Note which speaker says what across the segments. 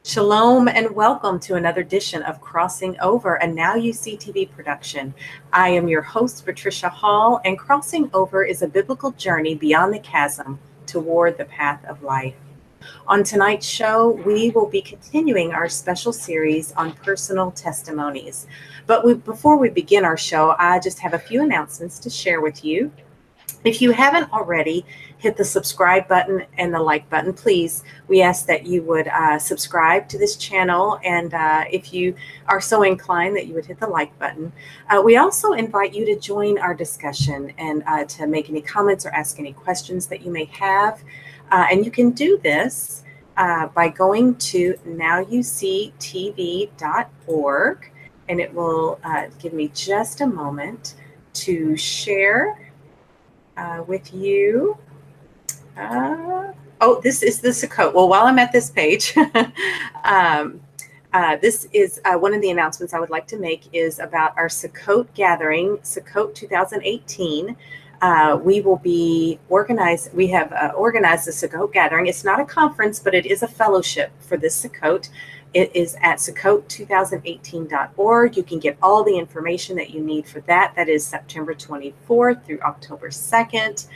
Speaker 1: Shalom and welcome to another edition of Crossing Over, a Now You See TV production. I am your host, Patricia Hall, and Crossing Over is a biblical journey beyond the chasm toward the path of life. On tonight's show, we will be continuing our special series on personal testimonies. But before we begin our show, I just have a few announcements to share with you. If you haven't already, hit the subscribe button and the like button, please. We ask that you would subscribe to this channel, and if you are so inclined, that you would hit the like button. We also invite you to join our discussion and to make any comments or ask any questions that you may have. And you can do this by going to nowuctv.org, and it will give me just a moment to share with you. This is the Sukkot. Well, while I'm at this page, this is one of the announcements I would like to make is about our Sukkot gathering, Sukkot 2018. We will be organized. We have organized the Sukkot gathering. It's not a conference, but it is a fellowship for this Sukkot. It is at Sukkot2018.org. You can get all the information that you need for that. That is September 24th through October 2nd.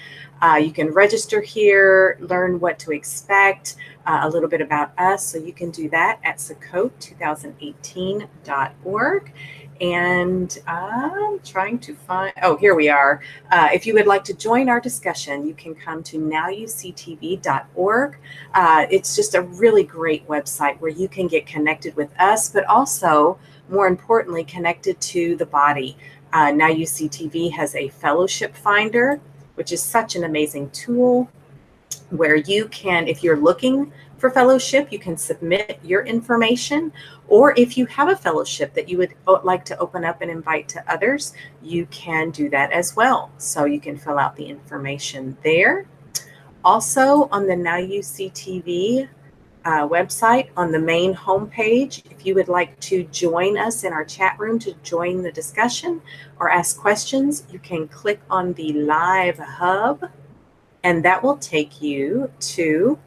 Speaker 1: You can register here, learn what to expect, a little bit about us. So you can do that at Sukkot2018.org. And I'm trying to find, here we are. If you would like to join our discussion, you can come to nowuctv.org. It's just a really great website where you can get connected with us, but also, more importantly, connected to the body. Now You See TV has a fellowship finder, which is such an amazing tool where you can, if you're looking for fellowship, you can submit your information, or if you have a fellowship that you would like to open up and invite to others, you can do that as well. So you can fill out the information there. Also on the Now You See TV website, on the main homepage, if you would like to join us in our chat room to join the discussion or ask questions, you can click on the live hub, and that will take you to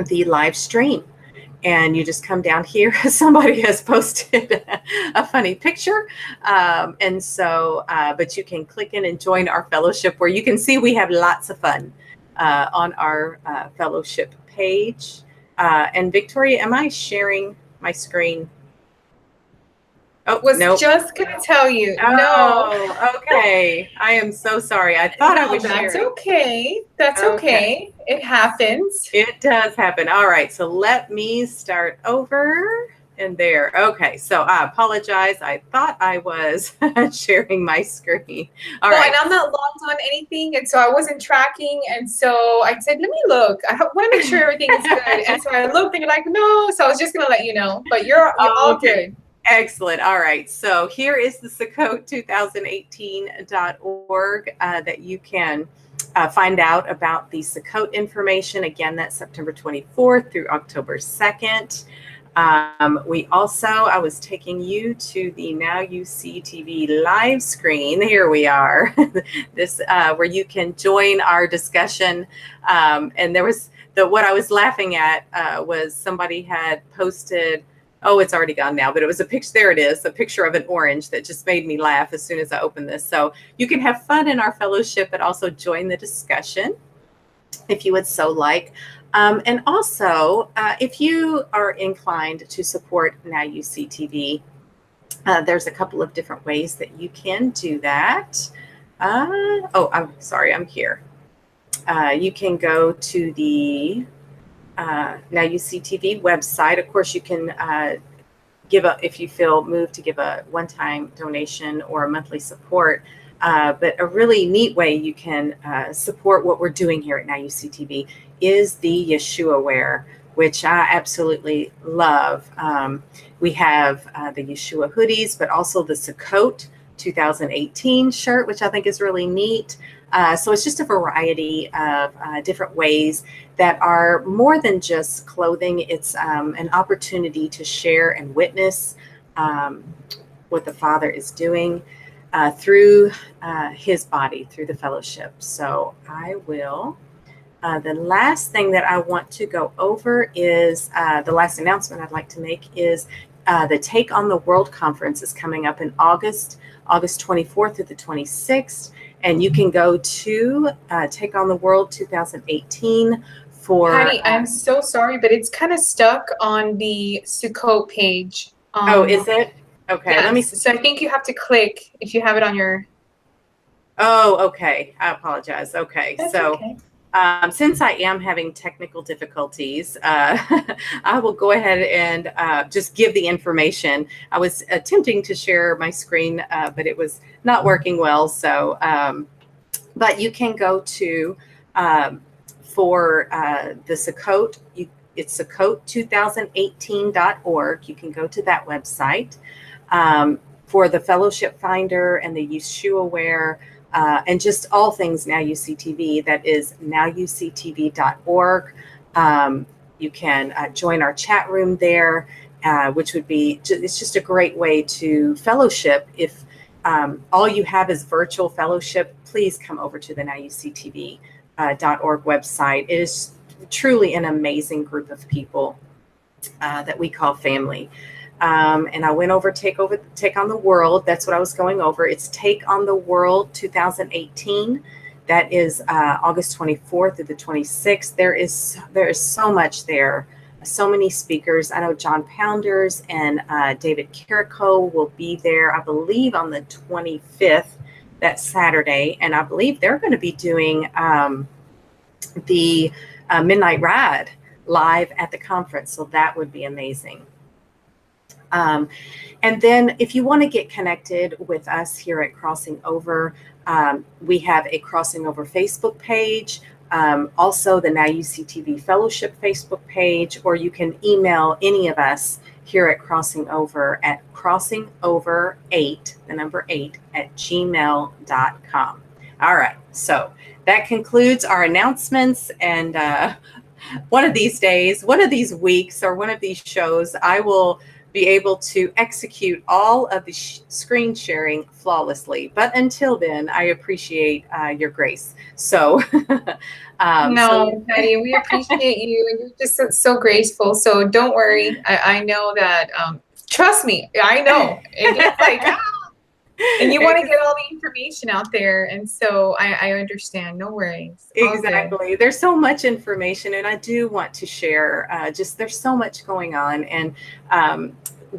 Speaker 1: the live stream. And you just come down here. Somebody has posted a funny picture. But you can click in and join our fellowship, where you can see we have lots of fun on our fellowship page. And Victoria, am I sharing my screen?
Speaker 2: Just gonna tell you.
Speaker 1: No. Okay. I am so sorry. I thought I was sharing.
Speaker 2: That's okay. That's okay. It happens.
Speaker 1: It does happen. All right. So let me start over. And there. Okay. So I apologize. I thought I was sharing my screen. All right.
Speaker 2: And I'm not logged on anything. And so I wasn't tracking. And so I said, let me look. I want to make sure everything is good. And so I looked and you're like, no. So I was just going to let you know. But you're all good.
Speaker 1: Excellent. All right. So here is the Sukkot2018.org that you can find out about the Sukkot information. Again, that's September 24th through October 2nd. I was taking you to the Now You See TV live screen. Here we are. This where you can join our discussion. And there was what I was laughing at was somebody had posted. Oh, it's already gone now, but it was a picture. There it is, a picture of an orange that just made me laugh as soon as I opened this. So you can have fun in our fellowship, but also join the discussion if you would so like. And also, if you are inclined to support Now You See TV, there's a couple of different ways that you can do that. I'm sorry, I'm here. You can go to the Now You See TV website. Of course, you can if you feel moved to give a one-time donation or a monthly support. But a really neat way you can support what we're doing here at Now You See TV is the Yeshua wear, which I absolutely love. We have the Yeshua hoodies, but also the Sukkot 2018 shirt, which I think is really neat. So it's just a variety of different ways that are more than just clothing. It's an opportunity to share and witness what the Father is doing through his body, through the fellowship. So I will The last thing that I want to go over is the last announcement I'd like to make is the Take on the World Conference is coming up in August 24th through the 26th. And you can go to Take on the World 2018 for...
Speaker 2: Patty, I'm so sorry, but it's kind of stuck on the Sukkot page.
Speaker 1: Oh, is it? Okay,
Speaker 2: yes.
Speaker 1: let me...
Speaker 2: So I think you have to click if you have it on your...
Speaker 1: Oh, okay. I apologize. Okay,
Speaker 2: That's
Speaker 1: so...
Speaker 2: okay.
Speaker 1: Since I am having technical difficulties, I will go ahead and just give the information. I was attempting to share my screen, but it was not working well. So, but you can go to, for the Sukkot, it's Sukkot2018.org. You can go to that website. For the Fellowship Finder and the Yahshua Wear, and just all things Now UCTV, that is nowuctv.org. You can join our chat room there, which would be, it's just a great way to fellowship. If all you have is virtual fellowship, please come over to the nowuctv.org website. It is truly an amazing group of people that we call family. And I went over Take on the World. That's what I was going over. It's Take on the World 2018. That is August 24th through the 26th. There is so much there. So many speakers. I know John Pounders and David Carrico will be there, I believe, on the 25th, that Saturday. And I believe they're going to be doing the Midnight Ride live at the conference. So that would be amazing. And then if you want to get connected with us here at Crossing Over, we have a Crossing Over Facebook page, also the Now UCTV Fellowship Facebook page, or you can email any of us here at Crossing Over at crossingover8, the number 8, at gmail.com. All right, so that concludes our announcements, and one of these days, one of these weeks, or one of these shows, I will be able to execute all of the screen sharing flawlessly. But until then, I appreciate your grace. So,
Speaker 2: Patty, we appreciate you, and you're just so graceful. So don't worry. I know that. Trust me, I know. It's like, and you want to get all the information out there, and so I understand. No worries.
Speaker 1: Exactly. There's so much information, and I do want to share. There's so much going on, and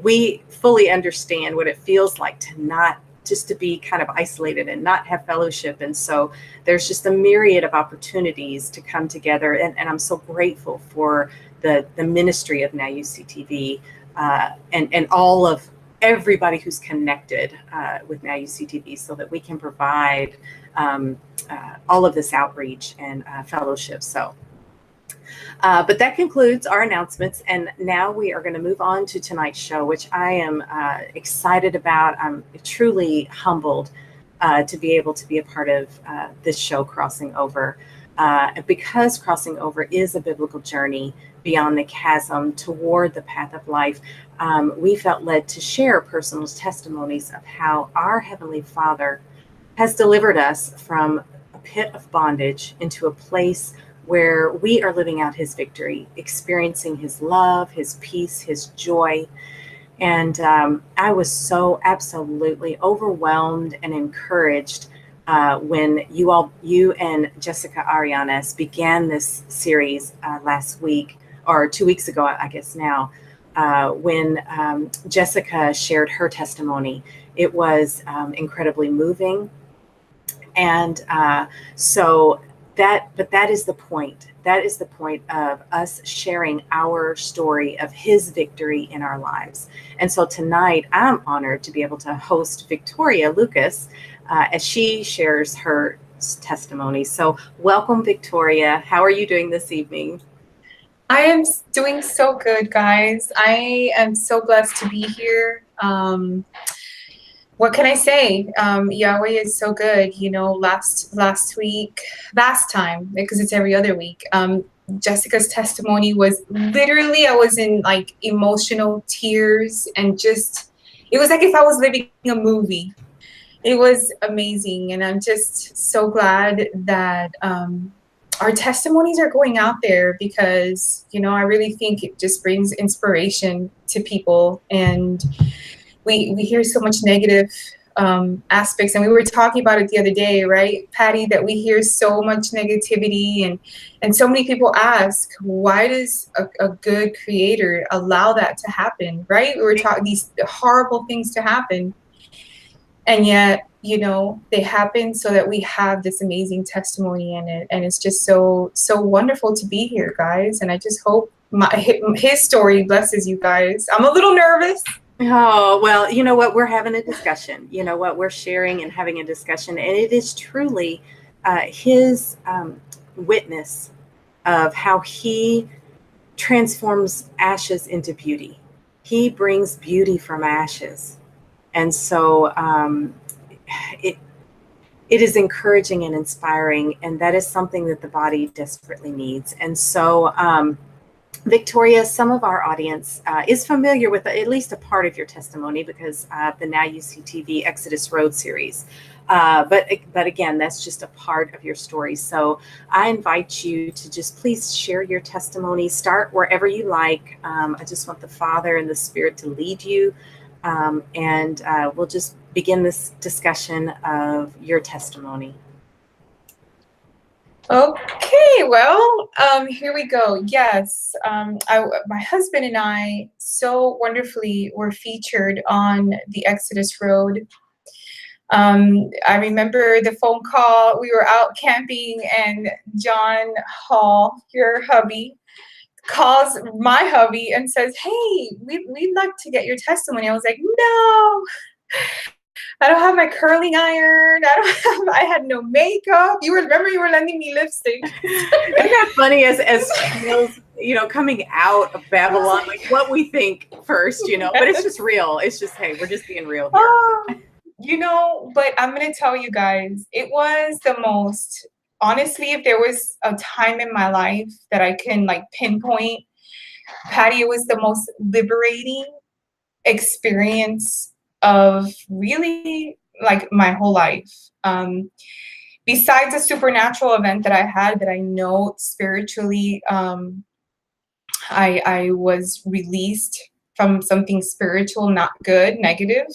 Speaker 1: we fully understand what it feels like to not just to be kind of isolated and not have fellowship. And so there's just a myriad of opportunities to come together, and I'm so grateful for the ministry of Now UCTV and all of everybody who's connected with Now UCTV, so that we can provide all of this outreach and fellowship. So, but that concludes our announcements, and now we are going to move on to tonight's show, which I am excited about. I'm truly humbled to be able to be a part of this show, Crossing Over, because Crossing Over is a biblical journey beyond the chasm toward the path of life. We felt led to share personal testimonies of how our Heavenly Father has delivered us from a pit of bondage into a place where we are living out His victory, experiencing His love, His peace, His joy. And I was so absolutely overwhelmed and encouraged when you and Jessica Arianes began this series last week, or 2 weeks ago, I guess now, when Jessica shared her testimony. It was incredibly moving. And that is the point. That is the point of us sharing our story of His victory in our lives. And so tonight, I'm honored to be able to host Ezpeleta-Lucas as she shares her testimony. So welcome, Victoria. How are you doing this evening?
Speaker 2: I am doing so good, guys. I am so blessed to be here. What can I say? Yahweh is so good. You know, last time, because it's every other week, Jessica's testimony was literally, I was in like emotional tears, and just, it was like if I was living a movie. It was amazing. And I'm just so glad that our testimonies are going out there because, you know, I really think it just brings inspiration to people. And we hear so much negative aspects, and we were talking about it the other day, right, Patty, that we hear so much negativity, and so many people ask, why does a good creator allow that to happen, right? We were talking these horrible things to happen, and yet, you know, they happen so that we have this amazing testimony in it. And it's just so wonderful to be here, guys. And I just hope his story blesses you guys. I'm a little nervous.
Speaker 1: Oh, well, you know what? We're having a discussion. You know what? We're sharing and having a discussion. And it is truly his witness of how he transforms ashes into beauty. He brings beauty from ashes. And so it is encouraging and inspiring. And that is something that the body desperately needs. And so Victoria, some of our audience is familiar with at least a part of your testimony because the Now You See TV Exodus Road series. But again, that's just a part of your story. So I invite you to just please share your testimony. Start wherever you like. I just want the Father and the Spirit to lead you. And we'll just begin this discussion of your testimony.
Speaker 2: Okay, well, here we go. Yes, my husband and I so wonderfully were featured on the Exodus Road. I remember the phone call. We were out camping, and John Hall, your hubby, calls my hubby and says, "Hey, we'd like to get your testimony." I was like, "No, I don't have my curling iron. I had no makeup. You were lending me lipstick."
Speaker 1: Isn't that funny as you know, coming out of Babylon, like what we think first, you know, but it's just real. It's just, hey, we're just being real here.
Speaker 2: You know, but I'm going to tell you guys, it was the most, honestly, if there was a time in my life that I can like pinpoint, Patty, it was the most liberating experience of really like my whole life. Besides a supernatural event that I had that I know spiritually, I was released from something spiritual, not good, negative.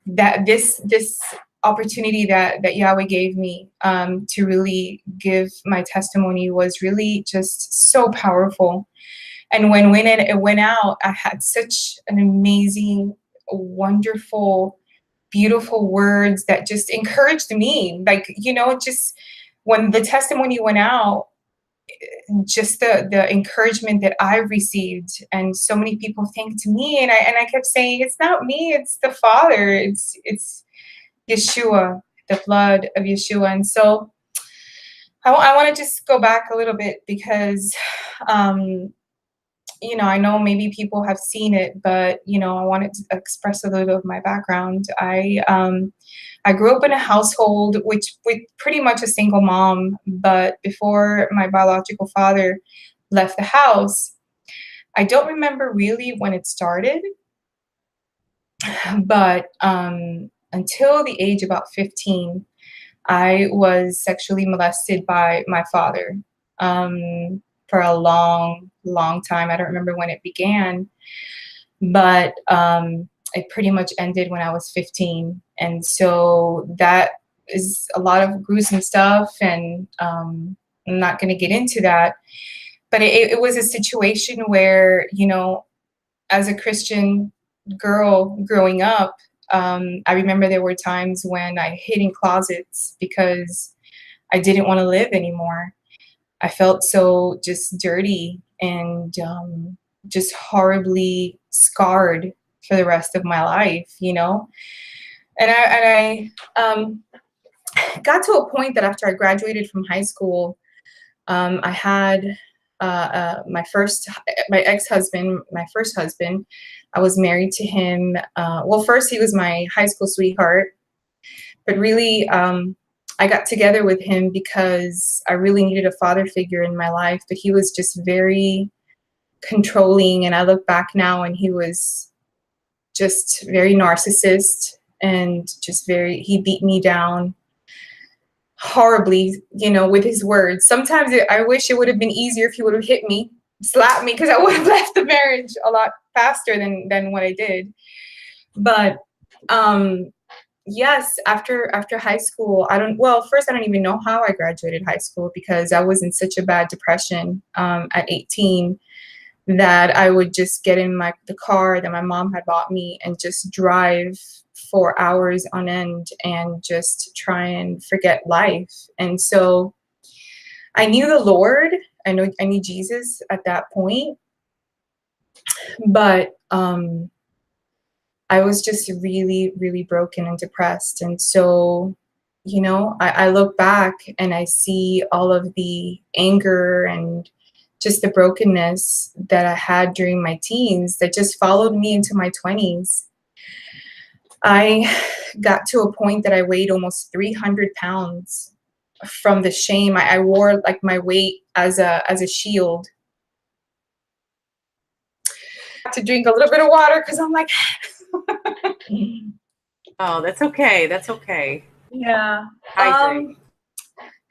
Speaker 2: That this opportunity that Yahweh gave me to really give my testimony was really just so powerful. And when it went out, I had such an amazing, wonderful, beautiful words that just encouraged me. Like, you know, just when the testimony went out, just the encouragement that I received, and so many people thanked me, and I kept saying, it's not me, it's the Father, it's Yeshua, the blood of Yeshua. And so I want to just go back a little bit because you know, I know maybe people have seen it, but you know, I wanted to express a little of my background. I grew up in a household with pretty much a single mom, but before my biological father left the house, I don't remember really when it started, but until the age of about 15, I was sexually molested by my father for a long, long time. I don't remember when it began, but it pretty much ended when I was 15. And so that is a lot of gruesome stuff, and I'm not going to get into that. But it was a situation where, you know, as a Christian girl growing up, I remember there were times when I hid in closets because I didn't want to live anymore. I felt so just dirty and just horribly scarred for the rest of my life, you know. And I got to a point that after I graduated from high school, I had my ex-husband, my first husband. I was married to him. Well, first he was my high school sweetheart, but really I got together with him because I really needed a father figure in my life, but he was just very controlling. And I look back now and he was just very narcissist and just he beat me down horribly, you know, with his words. Sometimes I wish it would have been easier if he would have hit me, slapped me, because I would have left the marriage a lot faster than what I did. But yes, after high school, first I don't even know how I graduated high school, because I was in such a bad depression at 18 that I would just get in the car that my mom had bought me and just drive for hours on end and just try and forget life. And so I knew the Lord. I knew Jesus at that point, but I was just really, really broken and depressed. And so, you know, I look back and I see all of the anger and just the brokenness that I had during my teens that just followed me into my 20s. I got to a point that I weighed almost 300 pounds from the shame. I wore like my weight as a shield. To drink a little bit of water because I'm like,
Speaker 1: Oh, that's okay. That's okay.
Speaker 2: yeah.
Speaker 1: Hydrate.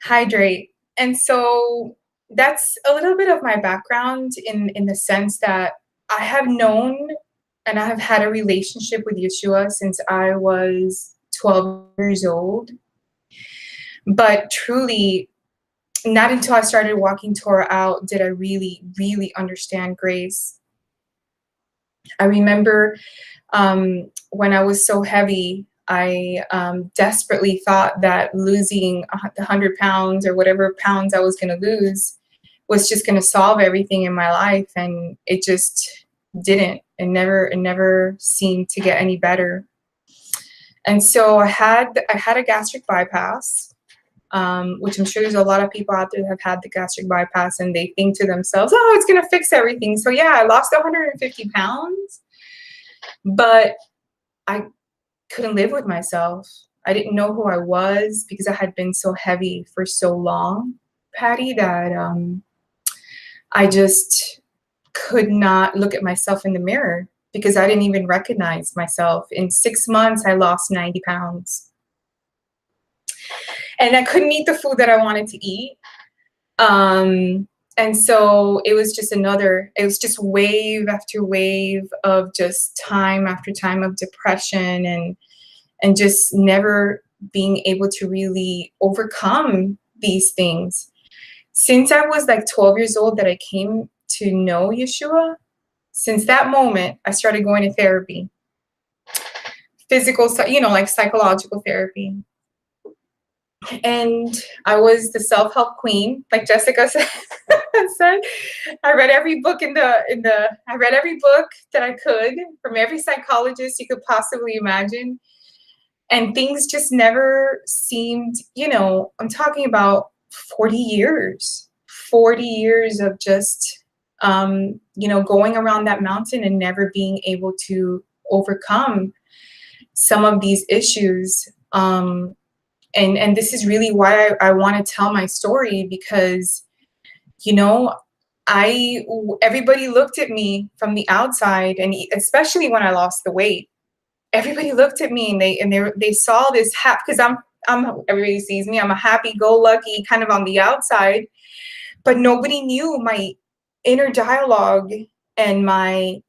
Speaker 2: Hydrate. And so that's a little bit of my background in the sense that I have known and I have had a relationship with Yeshua since I was 12 years old. But truly, not until I started walking Torah out did I really, really understand grace. I remember when I was so heavy, I desperately thought that losing 100 pounds or whatever pounds I was going to lose was just going to solve everything in my life, and it just didn't. It never seemed to get any better. And so I had a gastric bypass, which I'm sure there's a lot of people out there that have had the gastric bypass, and they think to themselves, "Oh, it's going to fix everything." So yeah, I lost 150 pounds, but I couldn't live with myself. I didn't know who I was because I had been so heavy for so long, Patty, that I just could not look at myself in the mirror because I didn't even recognize myself. In 6 months, I lost 90 pounds. And I couldn't eat the food that I wanted to eat. And so it was just wave after wave of just time after time of depression and just never being able to really overcome these things. Since I was like 12 years old that I came to know Yeshua, since that moment, I started going to therapy, physical, like psychological therapy. And I was the self-help queen, like Jessica said. I read every book I read every book that I could from every psychologist you could possibly imagine. And things just never seemed, I'm talking about 40 years of just, going around that mountain and never being able to overcome some of these issues. And this is really why I want to tell my story, because, everybody looked at me from the outside, and especially when I lost the weight, everybody looked at me and they saw this because I'm everybody sees me. I'm a happy-go-lucky kind of on the outside, but nobody knew my inner dialogue and my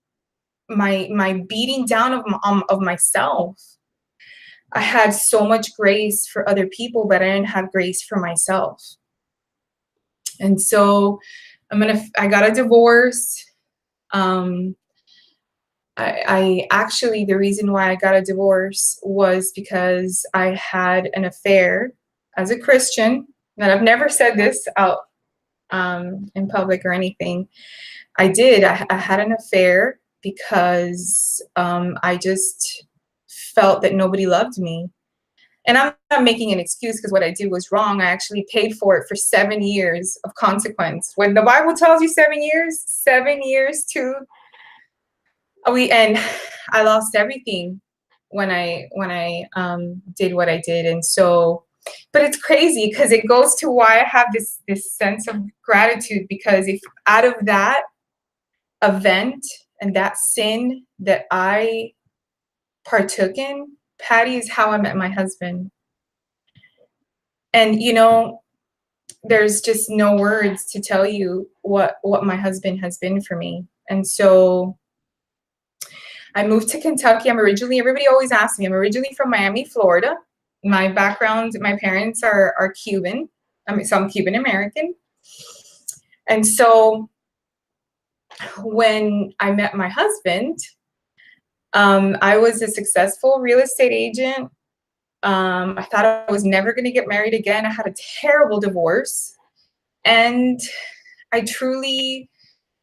Speaker 2: beating down of myself. I had so much grace for other people, but I didn't have grace for myself. And so I got a divorce. I actually, the reason why I got a divorce was because I had an affair as a Christian. And I've never said this out in public or anything. I did. I had an affair because I just felt that nobody loved me. And I'm not making an excuse because what I did was wrong. I actually paid for it for 7 years of consequence. When the Bible tells you 7 years, 7 years too. And I lost everything when I did what I did. And so, but it's crazy because it goes to why I have this sense of gratitude, because if out of that event and that sin that I partook in, Patty, is how I met my husband. And, there's just no words to tell you what my husband has been for me. And so I moved to Kentucky. Everybody always asks me, I'm originally from Miami, Florida. My background, my parents are Cuban. So I'm Cuban American. And so when I met my husband, I was a successful real estate agent. I thought I was never going to get married again. I had a terrible divorce. And I truly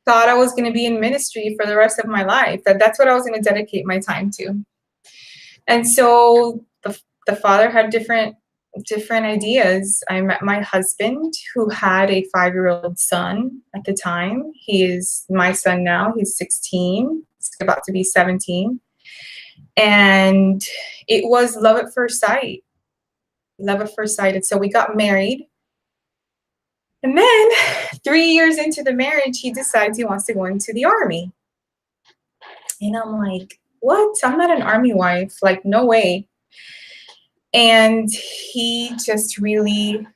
Speaker 2: thought I was going to be in ministry for the rest of my life. That's what I was going to dedicate my time to. And so the father had different ideas. I met my husband, who had a 5-year-old son at the time. He is my son now. He's 16. He's about to be 17. And it was love at first sight. Love at first sight. And so we got married. And then 3 years into the marriage, he decides he wants to go into the army. And I'm like, what? I'm not an army wife. Like, no way. And he just really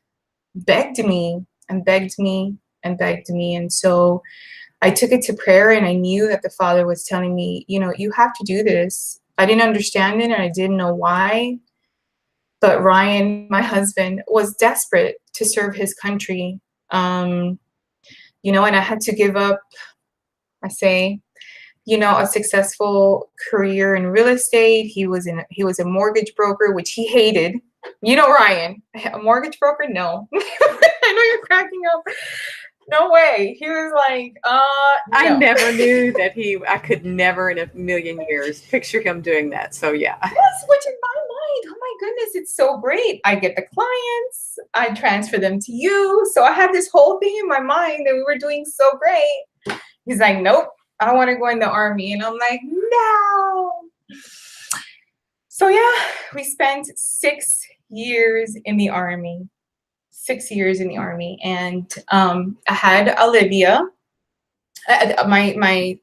Speaker 2: begged me and begged me and begged me. And so I took it to prayer, and I knew that the Father was telling me, you have to do this. I didn't understand it, and I didn't know why. But Ryan, my husband, was desperate to serve his country. And I had to give up, a successful career in real estate. He was a mortgage broker, which he hated. Ryan, a mortgage broker? No. I know you're cracking up. No way. He was like, no.
Speaker 1: I never knew that I could never in a million years picture him doing that. So yeah.
Speaker 2: Yes, which in my mind, oh my goodness, it's so great. I get the clients, I transfer them to you. So I had this whole thing in my mind that we were doing so great. He's like, nope, I want to go in the army. And I'm like, no. So yeah, we spent 6 years in the army. 6 years in the army. And I had Olivia, my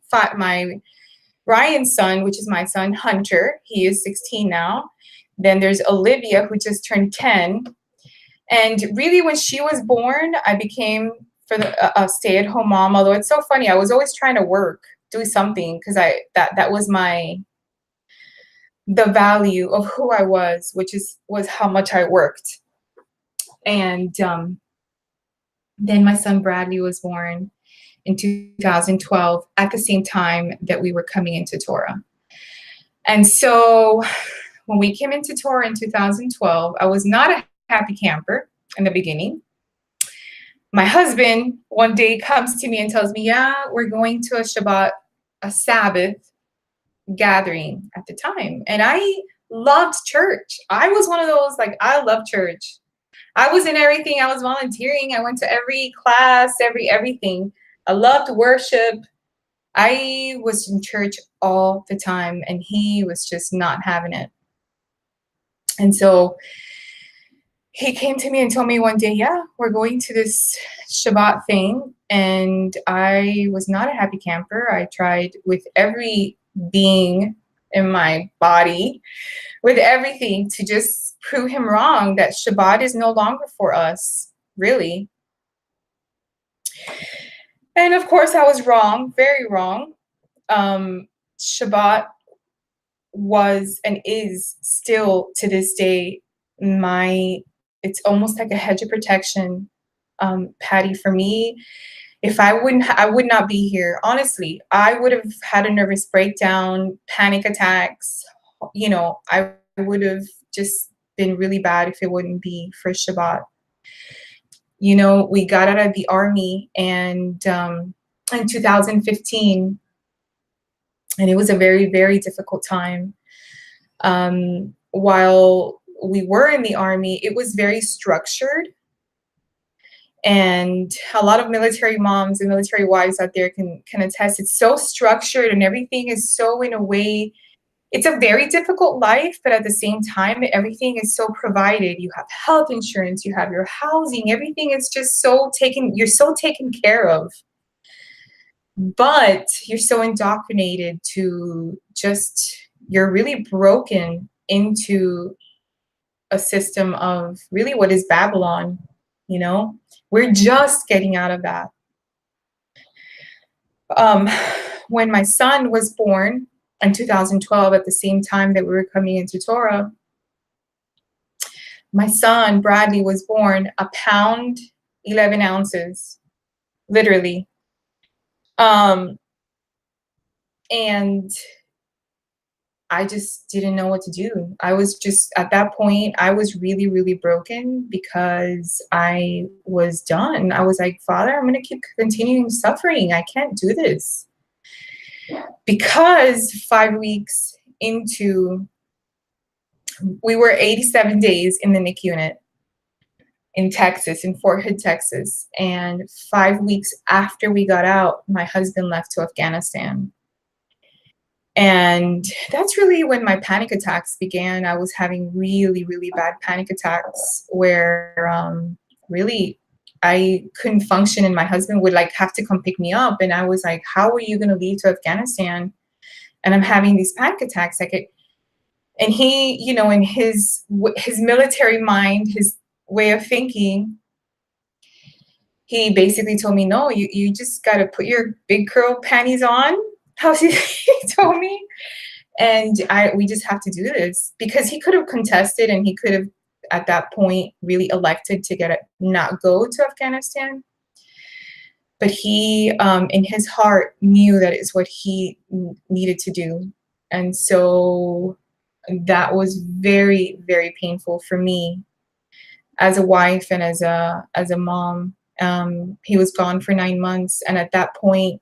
Speaker 2: Ryan's son, which is my son, Hunter. He is 16 now. Then there's Olivia, who just turned 10. And really, when she was born, I became a stay-at-home mom. Although it's so funny, I was always trying to work, do something, because that was the value of who I was, which was how much I worked. And then my son Bradley was born in 2012, at the same time that we were coming into Torah. And so when we came into Torah in 2012, I was not a happy camper in the beginning. My husband one day comes to me and tells me, yeah, we're going to a Shabbat, a Sabbath gathering at the time. And I loved church. I was one of those, like, I love church. I was in everything. I was volunteering. I went to every class, everything. I loved worship. I was in church all the time, and he was just not having it. And so he came to me and told me one day, yeah, we're going to this Shabbat thing. And I was not a happy camper. I tried with every being in my body, with everything, to just prove him wrong, that Shabbat is no longer for us, really. And of course, I was wrong, very wrong. Shabbat was and is still to this day it's almost like a hedge of protection, Patty, for me. If I would not be here. Honestly, I would have had a nervous breakdown, panic attacks. I would have just been really bad if it wouldn't be for Shabbat. We got out of the army and in 2015, and it was a very, very difficult time. While we were in the army, it was very structured. And a lot of military moms and military wives out there can attest. It's so structured, and everything is so, in a way, it's a very difficult life, but at the same time, everything is so provided. You have health insurance, you have your housing, everything is just you're so taken care of. But you're so indoctrinated to you're really broken into a system of really what is Babylon, you know? We're just getting out of that. When my son was born in 2012, at the same time that we were coming into Torah, my son Bradley was born a pound 11 ounces, literally. And I just didn't know what to do. I was just, at that point, I was really, really broken because I was done. I was like, Father, I'm going to keep continuing suffering. I can't do this. Because 5 weeks into, we were 87 days in the NICU unit in Texas, in Fort Hood, Texas. And 5 weeks after we got out, my husband left to Afghanistan. And that's really when my panic attacks began. I was having really, really bad panic attacks where really I couldn't function, and my husband would like have to come pick me up. And I was like, how are you going to leave to Afghanistan? And I'm having these panic attacks. And he, you know, in his military mind, his way of thinking, he basically told me, no, you just got to put your big curl panties on. How he told me. And we just have to do this, because he could have contested, and he could have at that point really elected to not go to Afghanistan. But he, in his heart, knew that it's what he needed to do. And so that was very, very painful for me as a wife and as a mom. He was gone for 9 months. And at that point,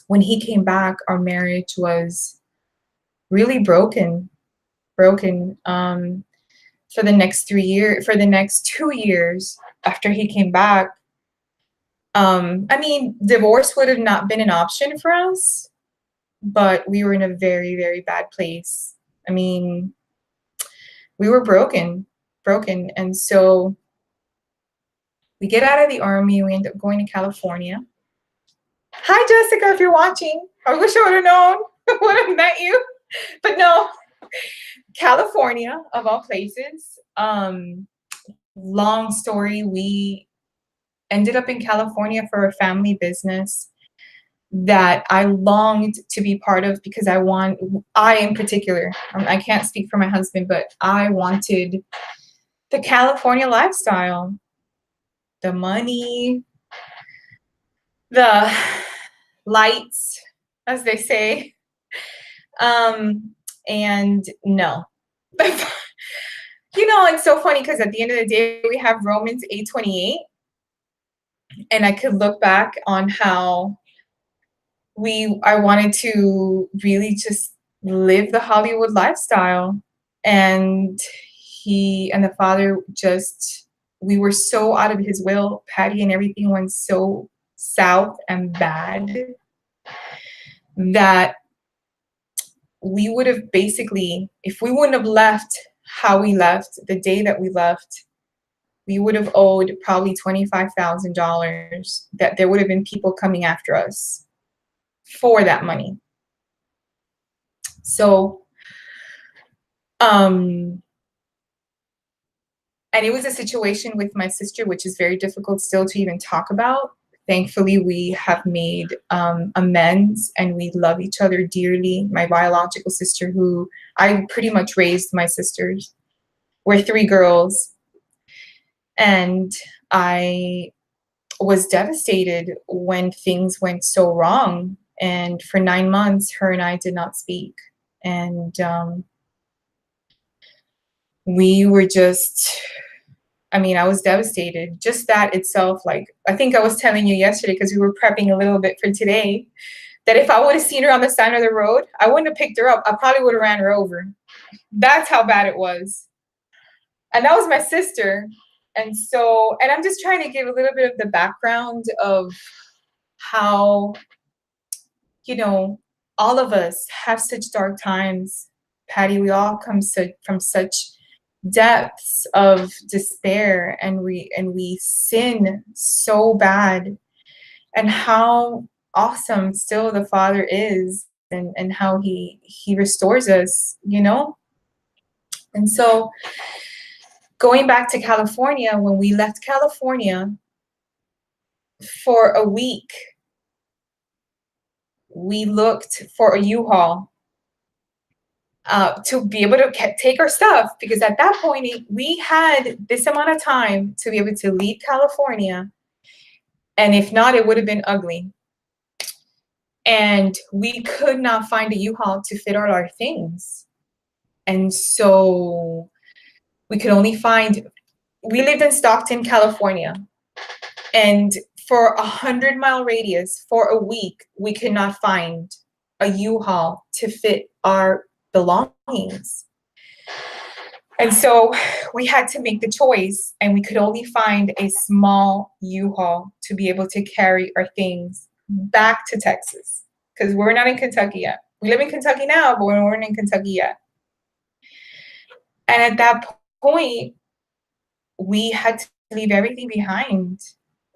Speaker 2: when he came back, our marriage was really broken. For the next 2 years after he came back, I mean, divorce would have not been an option for us, but we were in a very, very bad place. I mean, we were broken. And so we get out of the Army, we end up going to California. Hi, Jessica, if you're watching. I wish I would have known. Would have met you. But no, California, of all places. Long story, we ended up in California for a family business that I longed to be part of, because I in particular, I can't speak for my husband, but I wanted the California lifestyle, the money, the lights, as they say. And no. You know, it's so funny, because at the end of the day, we have Romans 8:28, and I could look back on how I wanted to really just live the Hollywood lifestyle, and the Father we were so out of his will. Patty and everything went so south and bad that we would have basically, if we wouldn't have left how we left, the day that we left, we would have owed probably $25,000, that there would have been people coming after us for that money. So, and it was a situation with my sister, which is very difficult still to even talk about. Thankfully, we have made amends, and we love each other dearly. My biological sister, who I pretty much raised my sisters. We're 3 girls. And I was devastated when things went so wrong. And for 9 months, her and I did not speak. And we were just, I mean, I was devastated. Just that itself, like, I think I was telling you yesterday, because we were prepping a little bit for today, that if I would have seen her on the side of the road, I wouldn't have picked her up. I probably would have ran her over. That's how bad it was. And that was my sister. And I'm just trying to give a little bit of the background of how, you know, all of us have such dark times. Patty, we all come from such depths of despair, and we sin so bad, and how awesome still the Father is, and how he restores us, you know. And so going back to California, when we left California for a week, we looked for a U-Haul to be able to take our stuff, because at that point we had this amount of time to be able to leave California, and if not, it would have been ugly. And we could not find a U-Haul to fit all our things. And so we could only find, we lived in Stockton, California, and for 100-mile radius for a week, we could not find a U-Haul to fit our belongings. And so we had to make the choice, and we could only find a small U-Haul to be able to carry our things back to Texas, because we're not in Kentucky yet. We live in Kentucky now, but we weren't in Kentucky yet. And at that point, we had to leave everything behind.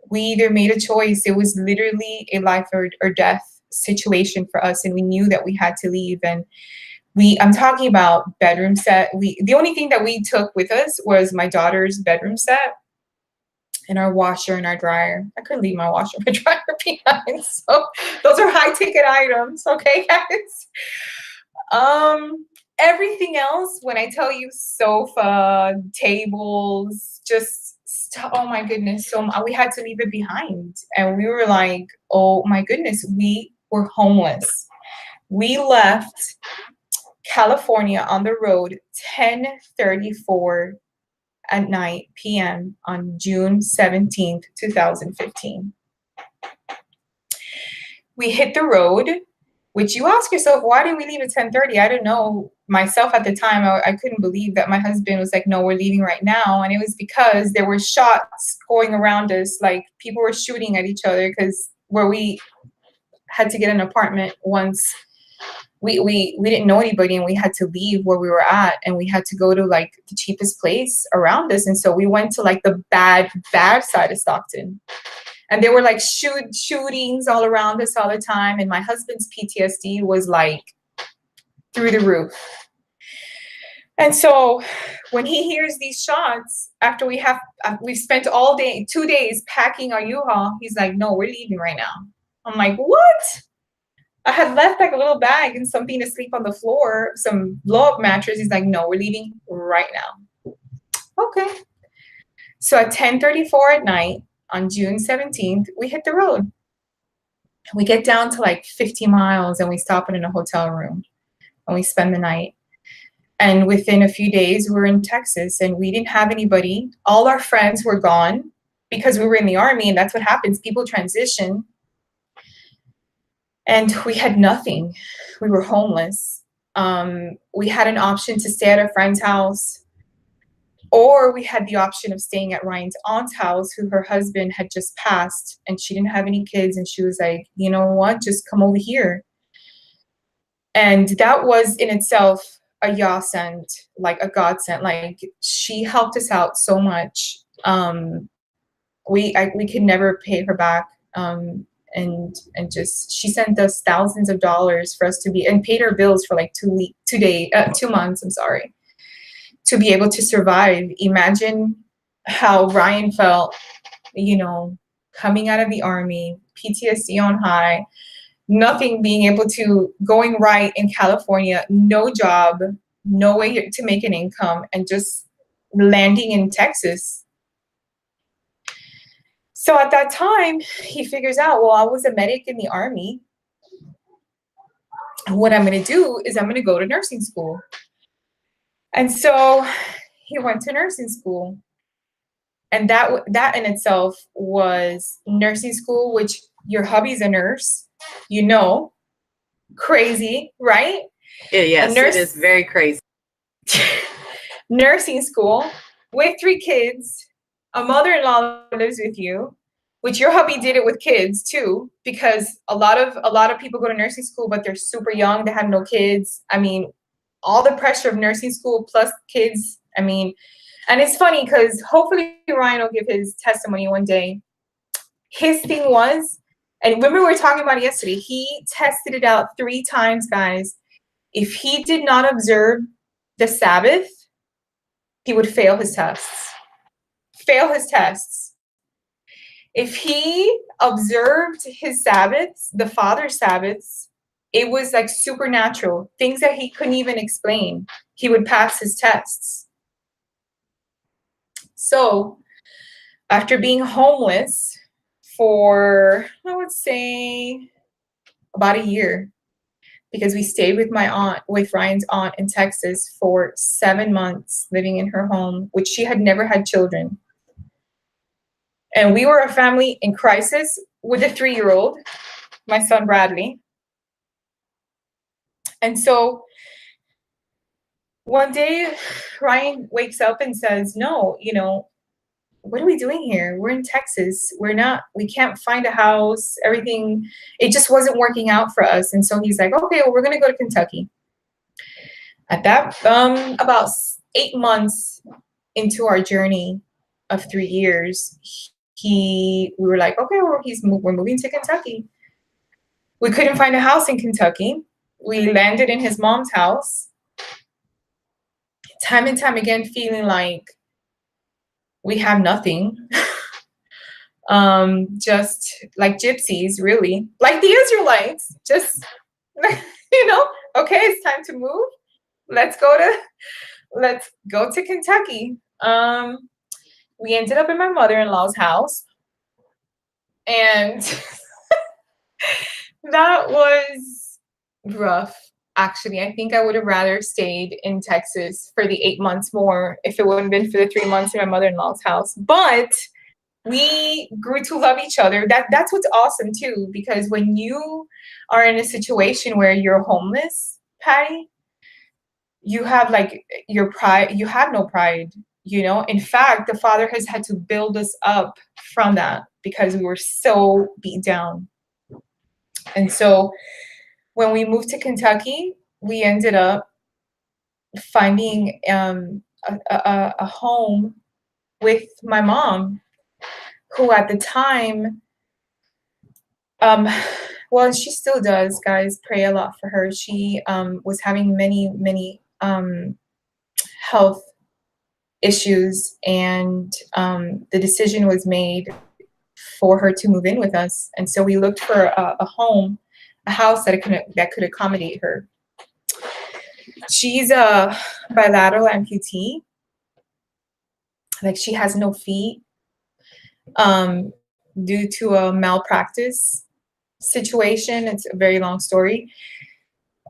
Speaker 2: We either made a choice. It was literally a life or death situation for us, and we knew that we had to leave. And I'm talking about bedroom set. The only thing that we took with us was my daughter's bedroom set and our washer and our dryer. I couldn't leave my washer and my dryer behind. So those are high ticket items. Okay, guys. Everything else, when I tell you sofa, tables, just oh my goodness. So we had to leave it behind. And we were like, oh my goodness, we were homeless. We left California on the road 10:34 at night p.m. on June 17th, 2015. We hit the road, which you ask yourself, why didn't we leave at 10:30? I don't know. Myself at the time, I couldn't believe that my husband was like, no, we're leaving right now. And it was because there were shots going around us, like people were shooting at each other, because where we had to get an apartment once, we didn't know anybody, and we had to leave where we were at, and we had to go to like the cheapest place around us. And so we went to like the bad side of Stockton, and there were like shootings all around us all the time. And my husband's PTSD was like through the roof. And so when he hears these shots, after we've spent all day, 2 days packing our U-Haul, he's like, no, we're leaving right now. I'm like, what? I had left like a little bag and something to sleep on the floor, some blow-up mattress. He's like, no, we're leaving right now. Okay. So at 10:34 at night on June 17th, we hit the road. We get down to like 50 miles and we stop in a hotel room and we spend the night. And within a few days, we were in Texas, and we didn't have anybody. All our friends were gone because we were in the Army, and that's what happens. People transition. And we had nothing. We were homeless. We had an option to stay at a friend's house, or we had the option of staying at Ryan's aunt's house, who her husband had just passed, and she didn't have any kids. And she was like, you know what, just come over here. And that was in itself a godsend, like a godsend. Like, she helped us out so much. We could never pay her back. And just, she sent us thousands of dollars for us to be, and paid our bills for like 2 months, I'm sorry, to be able to survive. Imagine how Ryan felt, you know, coming out of the Army, PTSD on high, nothing being able to, going right in California, no job, no way to make an income, and just landing in Texas. So at that time, he figures out, well, I was a medic in the Army. What I'm going to do is I'm going to go to nursing school. And so he went to nursing school. And that in itself was nursing school, which your hubby's a nurse, you know, crazy, right?
Speaker 1: Yeah, yes, it is very crazy.
Speaker 2: Nursing school with 3 kids. A mother-in-law lives with you, which your hubby did it with kids too, because a lot of people go to nursing school, but they're super young. They have no kids. I mean, all the pressure of nursing school plus kids. I mean, and it's funny because hopefully Ryan will give his testimony one day. His thing was, and remember we were talking about it yesterday, he tested it out 3 times, guys. If he did not observe the Sabbath, he would fail his tests. Fail his tests. If he observed his Sabbaths, the Father's Sabbaths, it was like supernatural. Things that he couldn't even explain. He would pass his tests. So after being homeless for, I would say, about a year, because we stayed with my aunt, with Ryan's aunt in Texas for 7 months, living in her home, which she had never had children. And we were a family in crisis with a 3-year-old, my son Bradley. And so one day Ryan wakes up and says, no, you know, what are we doing here? We're in Texas. We can't find a house. Everything, it just wasn't working out for us. And so he's like, okay, well, we're going to go to Kentucky. At that, about 8 months into our journey of 3 years, we were like, okay, well, we're moving to Kentucky. We couldn't find a house in Kentucky. We landed in his mom's house. Time and time again, feeling like we have nothing. Just like gypsies, really, like the Israelites, just, you know, okay, it's time to move. Let's go to Kentucky. We ended up in my mother-in-law's house, and that was rough. Actually, I think I would have rather stayed in Texas for the 8 months more if it wouldn't have been for the 3 months in my mother-in-law's house. But we grew to love each other. That's what's awesome too, because when you are in a situation where you're homeless, Patty, you have like your pride. You have no pride, you know. In fact, the Father has had to build us up from that because we were so beat down. And so when we moved to Kentucky, we ended up finding a home with my mom, who at the time, well, she still does, guys, pray a lot for her. She was having many health issues, and the decision was made for her to move in with us. And so we looked for a home, a house that could accommodate her. She's a bilateral amputee. Like, she has no feet due to a malpractice situation. It's a very long story.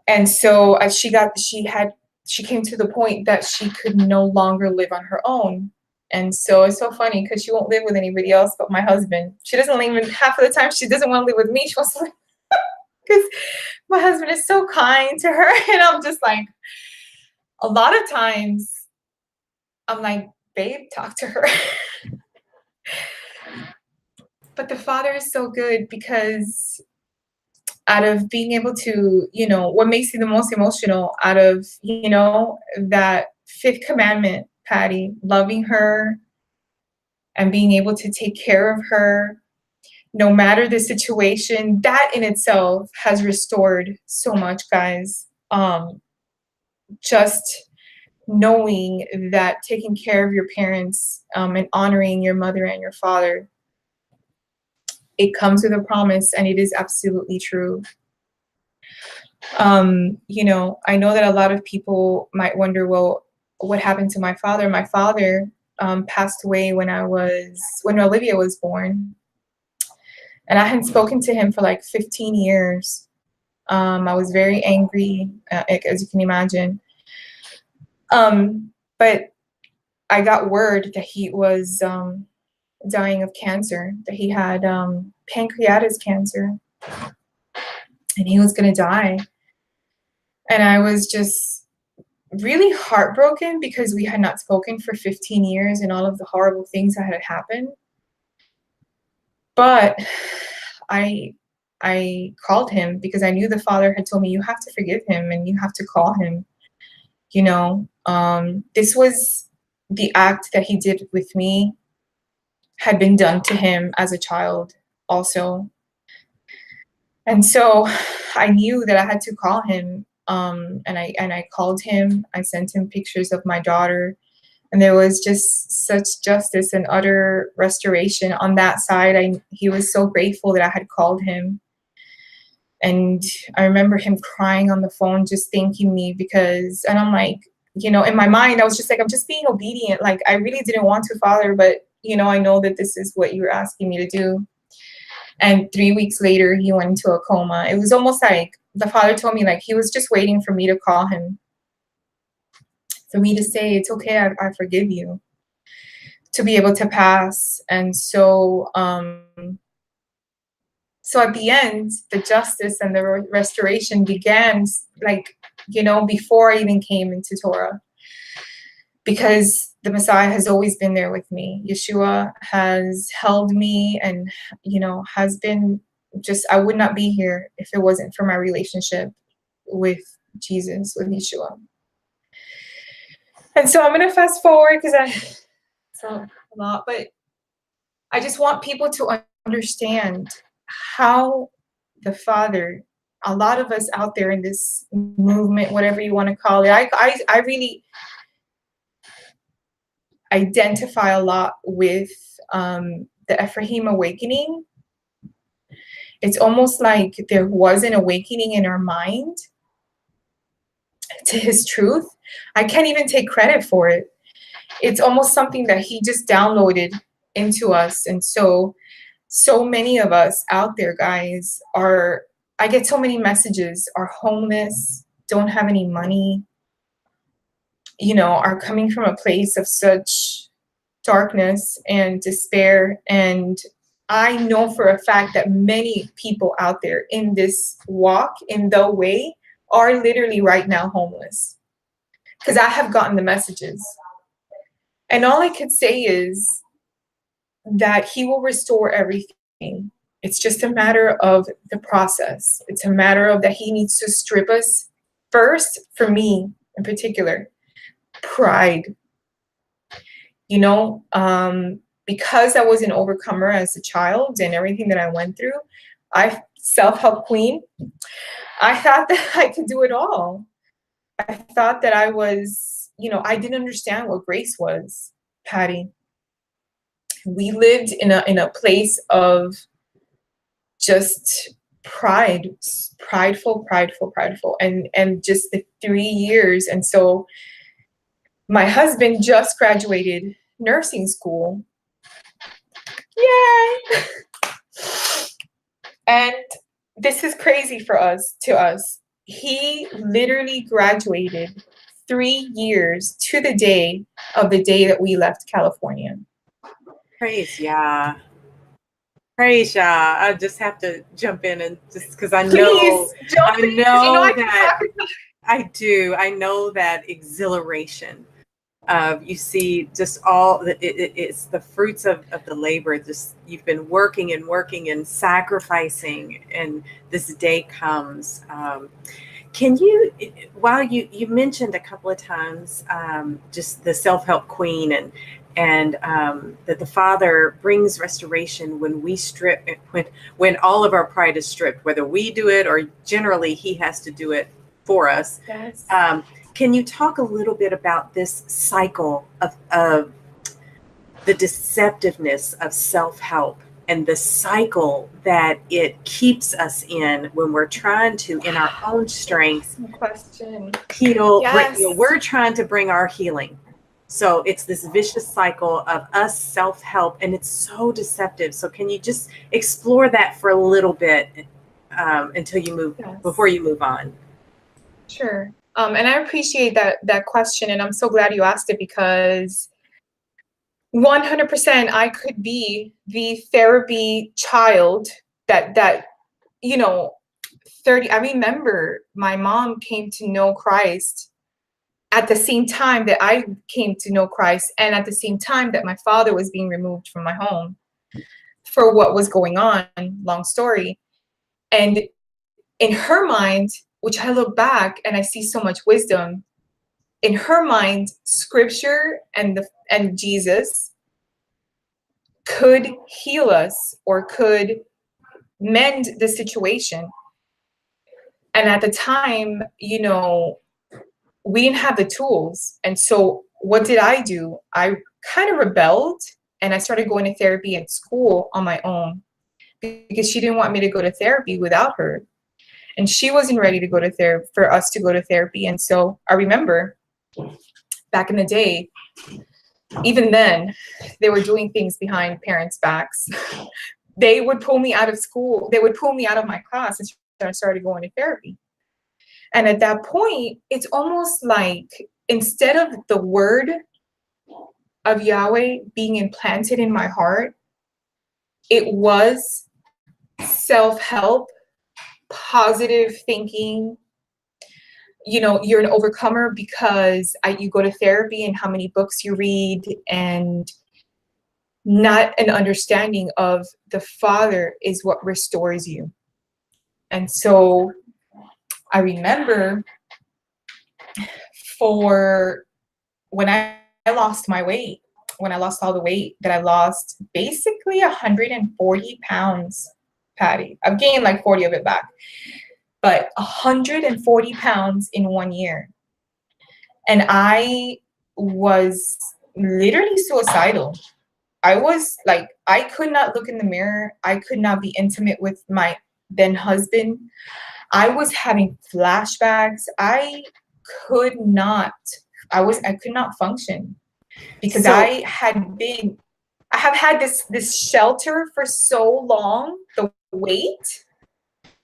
Speaker 2: And so she came to the point that she could no longer live on her own. And so it's so funny because she won't live with anybody else but my husband. She doesn't live, half of the time she doesn't want to live with me. She wants to live because my husband is so kind to her. And I'm just like, a lot of times I'm like, babe, talk to her. But the Father is so good, because out of being able to, you know, what makes you the most emotional out of, you know, that 5th commandment, Patty, loving her and being able to take care of her, no matter the situation, that in itself has restored so much, guys. Just knowing that taking care of your parents and honoring your mother and your father, it comes with a promise, and it is absolutely true. You know, I know that a lot of people might wonder, well, what happened to my father? My father passed away when Olivia was born. And I hadn't spoken to him for like 15 years. I was very angry, as you can imagine. But I got word that he was dying of cancer, that he had pancreatic cancer, and he was going to die. And I was just really heartbroken because we had not spoken for 15 years and all of the horrible things that had happened. But I called him because I knew the Father had told me, you have to forgive him and you have to call him. You know, this was the act that he did with me, had been done to him as a child also. And so I knew that I had to call him. And I called him. I sent him pictures of my daughter. And there was just such justice and utter restoration on that side. He was so grateful that I had called him. And I remember him crying on the phone, just thanking me because, and I'm like, you know, in my mind, I was just like, I'm just being obedient. Like, I really didn't want to, Father, but, you know, I know that this is what you're asking me to do. And 3 weeks later, he went into a coma. It was almost like the Father told me, like, he was just waiting for me to call him, for me to say, it's okay, I forgive you, to be able to pass. And so, so at the end, the justice and the restoration began, like, you know, before I even came into Torah, because the Messiah has always been there with me. Yeshua has held me and, you know, has been just, I would not be here if it wasn't for my relationship with Jesus, with Yeshua. And so I'm going to fast forward because it's a lot, but I just want people to understand how the Father, a lot of us out there in this movement, whatever you want to call it, I really identify a lot with the Ephraim awakening. It's almost like there was an awakening in our mind to his truth. I can't even take credit for it. It's almost something that he just downloaded into us. And so many of us out there, guys, I get so many messages, are homeless, don't have any money, you know, are coming from a place of such darkness and despair. And I know for a fact that many people out there in this walk, in the way, are literally right now homeless. Because I have gotten the messages. And all I could say is that he will restore everything. It's just a matter of the process. It's a matter of that he needs to strip us first, for me in particular, pride. You know, because I was an overcomer as a child and everything that I went through, self-help queen, I thought that I could do it all. I thought that I was, you know, I didn't understand what grace was, Patty. We lived in a place of just prideful, and just the 3 years. And so my husband just graduated nursing school. Yay! And this is crazy to us. He literally graduated 3 years to the day of the day that we left California.
Speaker 1: Praise Yah. Praise Yah. I just have to jump in and just because I know, I do. I know that exhilaration of, you see, just all it's the fruits of the labor. Just you've been working and sacrificing, and this day comes. Can you, while you mentioned a couple of times just the self-help queen and that the Father brings restoration when we strip, when all of our pride is stripped, whether we do it or generally he has to do it for us.
Speaker 2: Yes.
Speaker 1: Can you talk a little bit about this cycle of the deceptiveness of self-help and the cycle that it keeps us in when we're trying to, in our own strength, heal?
Speaker 2: Yes.
Speaker 1: We're trying to bring our healing. So it's this vicious cycle of us self-help, and it's so deceptive. So can you just explore that for a little bit until you move, before you move on?
Speaker 2: Sure. And I appreciate that question, and I'm so glad you asked it, because 100% I could be the therapy child that you know, I remember my mom came to know Christ at the same time that I came to know Christ, and at the same time that my father was being removed from my home for what was going on, long story. And in her mind, which I look back and I see so much wisdom, in her mind, scripture and Jesus could heal us or could mend the situation. And at the time, you know, we didn't have the tools. And so what did I do? I kind of rebelled, and I started going to therapy at school on my own because she didn't want me to go to therapy without her. And she wasn't ready to go to therapy for us to go to therapy. And so I remember back in the day, even then, they were doing things behind parents' backs. They would pull me out of school. They would pull me out of my class and I started going to therapy. And at that point, it's almost like instead of the word of Yahweh being implanted in my heart, it was self-help, positive thinking. You know, you're an overcomer because you go to therapy and how many books you read, and not an understanding of the Father is what restores you. And so I remember for when I lost my weight, when I lost all the weight that I lost, basically 140 pounds, Patty. I've gained like 40 of it back, but 140 pounds in 1 year. And I was literally suicidal. I was like, I could not look in the mirror. I could not be intimate with my then husband. I was having flashbacks. I could not function because I have had this shelter for so long, the weight.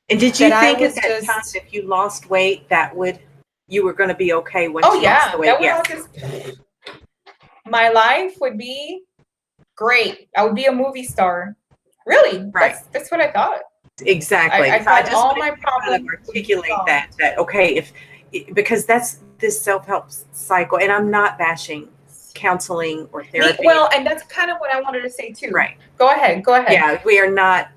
Speaker 1: And did you think at that time if you lost weight you were going to be okay once you lost the weight?
Speaker 2: My life would be great. I would be a movie star. Really?
Speaker 1: Right.
Speaker 2: That's what I thought.
Speaker 1: Exactly.
Speaker 2: I thought all my problems
Speaker 1: kind of articulate that okay, because that's this self-help cycle, and I'm not bashing counseling or therapy.
Speaker 2: Well, and that's kind of what I wanted to say too.
Speaker 1: Right.
Speaker 2: Go ahead.
Speaker 1: Yeah, we are not,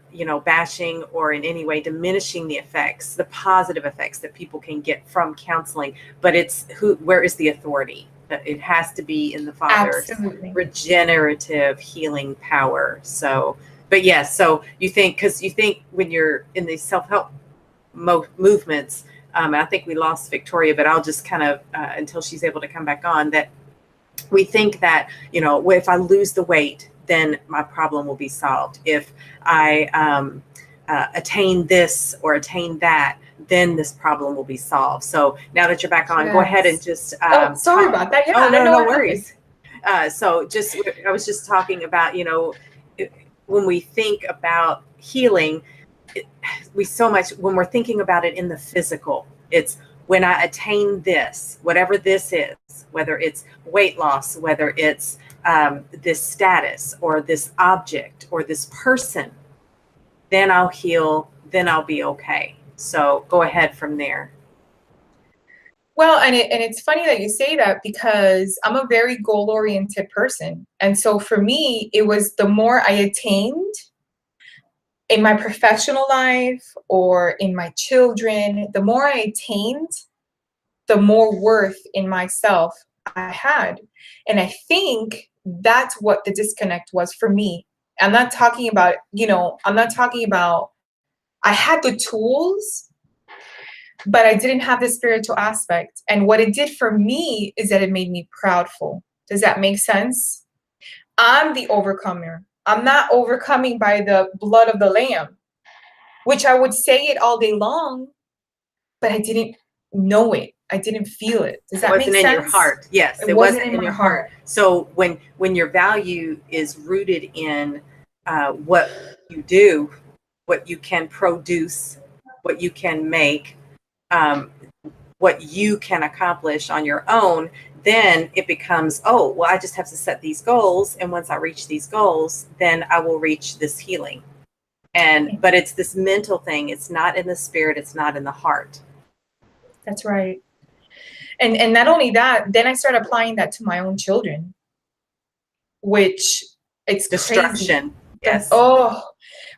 Speaker 1: bashing or in any way diminishing the effects, the positive effects that people can get from counseling, but it's where is the authority? It has to be in the Father's regenerative healing power. So, but yes, so you think when you're in these self-help movements, I think we lost Victoria, but I'll just kind of, until she's able to come back on, that we think that, if I lose the weight, then my problem will be solved. If I attain this or attain that, then this problem will be solved. So now that you're back on, go ahead and just
Speaker 2: sorry about that. Yeah,
Speaker 1: no worries. So I was just talking about, when we think about healing, when we're thinking about it in the physical, it's when I attain this, whatever this is, whether it's weight loss, whether it's this status or this object or this person, then I'll heal, then I'll be okay. So go ahead from there.
Speaker 2: Well, and it's funny that you say that because I'm a very goal-oriented person. And so for me, it was the more I attained in my professional life or in my children, the more I attained, the more worth in myself I had. And I think that's what the disconnect was for me. I'm not talking about, I had the tools, but I didn't have the spiritual aspect. And what it did for me is that it made me proudful. Does that make sense? I'm the overcomer. I'm not overcoming by the blood of the Lamb, which I would say it all day long, but I didn't know it. I didn't feel it. Does that make sense? It wasn't in your heart.
Speaker 1: Yes, it wasn't in your heart. So when your value is rooted in what you do, what you can produce, what you can make, what you can accomplish on your own, then it becomes, oh, well, I just have to set these goals. And once I reach these goals, then I will reach this healing. But it's this mental thing. It's not in the spirit. It's not in the heart.
Speaker 2: That's right. And not only that, then I started applying that to my own children, which it's
Speaker 1: destruction.
Speaker 2: Crazy. Yes.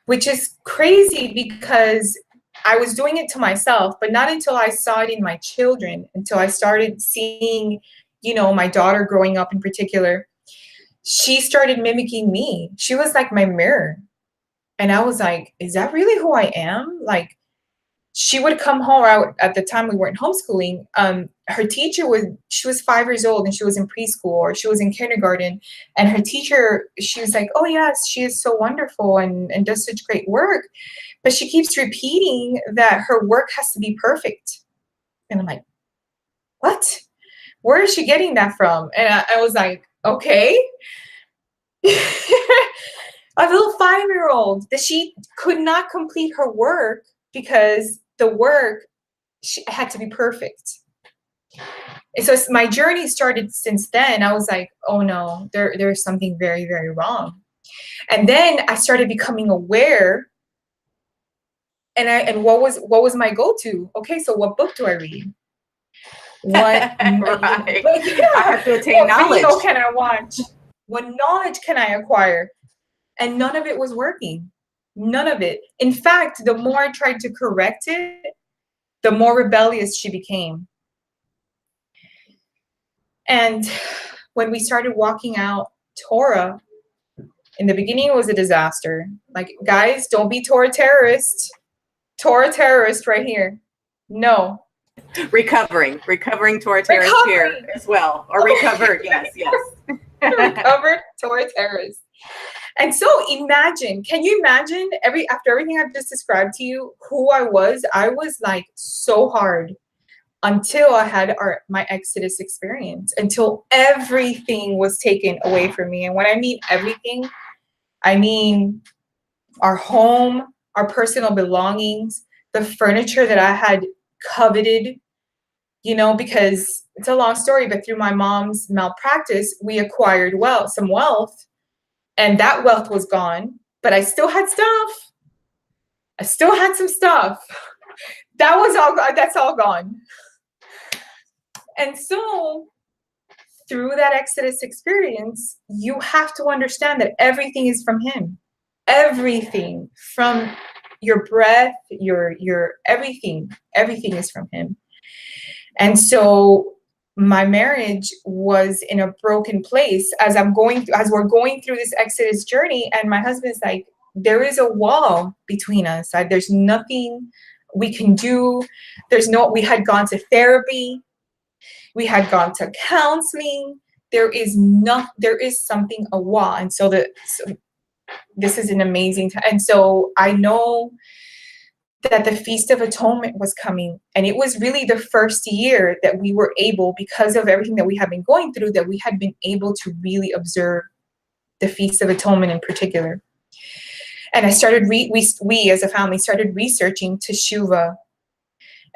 Speaker 2: Which is crazy because I was doing it to myself, but not until I saw it in my children, until I started seeing, my daughter growing up in particular. She started mimicking me. She was like my mirror. And I was like, is that really who I am? Like, she would come home, or at the time we weren't homeschooling, her teacher she was 5 years old and she was in preschool, or she was in kindergarten, and her teacher, she was like, oh yes, she is so wonderful and does such great work, but she keeps repeating that her work has to be perfect. And I'm like, what? Where is she getting that from? And I was like, okay. A little 5-year-old, that she could not complete her work because the work had to be perfect. And so my journey started since then. I was like, oh no, there's something very, very wrong. And then I started becoming aware. And what was my go-to? Okay, so what book do I read? What
Speaker 1: Right.
Speaker 2: yeah,
Speaker 1: I have to attain knowledge.
Speaker 2: What video can I watch? What knowledge can I acquire? And none of it was working. None of it. In fact, the more I tried to correct it, the more rebellious she became. And when we started walking out Torah, in the beginning it was a disaster. Like, guys, don't be Torah terrorists. Torah terrorist right here. No.
Speaker 1: Recovering Torah terrorist here as well. Or recovered, yes.
Speaker 2: Recovered Torah terrorist. And so imagine, can you imagine, after everything I've just described to you, who I was like so hard until I had my Exodus experience, until everything was taken away from me. And when I mean everything, I mean our home, our personal belongings, the furniture that I had coveted, because it's a long story, but through my mom's malpractice, we acquired some wealth. And that wealth was gone, but I still had stuff. I still had some stuff. That was all. That's all gone. And so through that Exodus experience, you have to understand that everything is from him. Everything, from your breath, your everything is from him. And so my marriage was in a broken place as we're going through this Exodus journey. And my husband's like, there is a wall between us. There's nothing we can do. We had gone to therapy. We had gone to counseling. There is something, a wall. And so this is an amazing time. And so I know that the Feast of Atonement was coming. And it was really the first year that we were able, because of everything that we had been going through, that we had been able to really observe the Feast of Atonement in particular. And I started, we as a family started researching Teshuvah,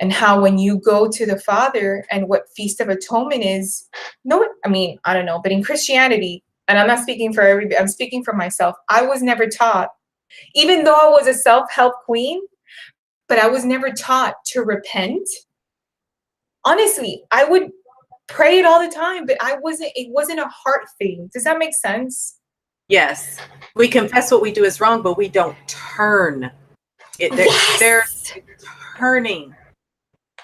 Speaker 2: and how when you go to the Father, and what Feast of Atonement is. I don't know, but in Christianity, and I'm not speaking for everybody, I'm speaking for myself, I was never taught, even though I was a self-help queen, but I was never taught to repent. Honestly, I would pray it all the time, but it wasn't a heart thing. Does that make sense?
Speaker 1: Yes. We confess what we do is wrong, but we don't turn. There's turning.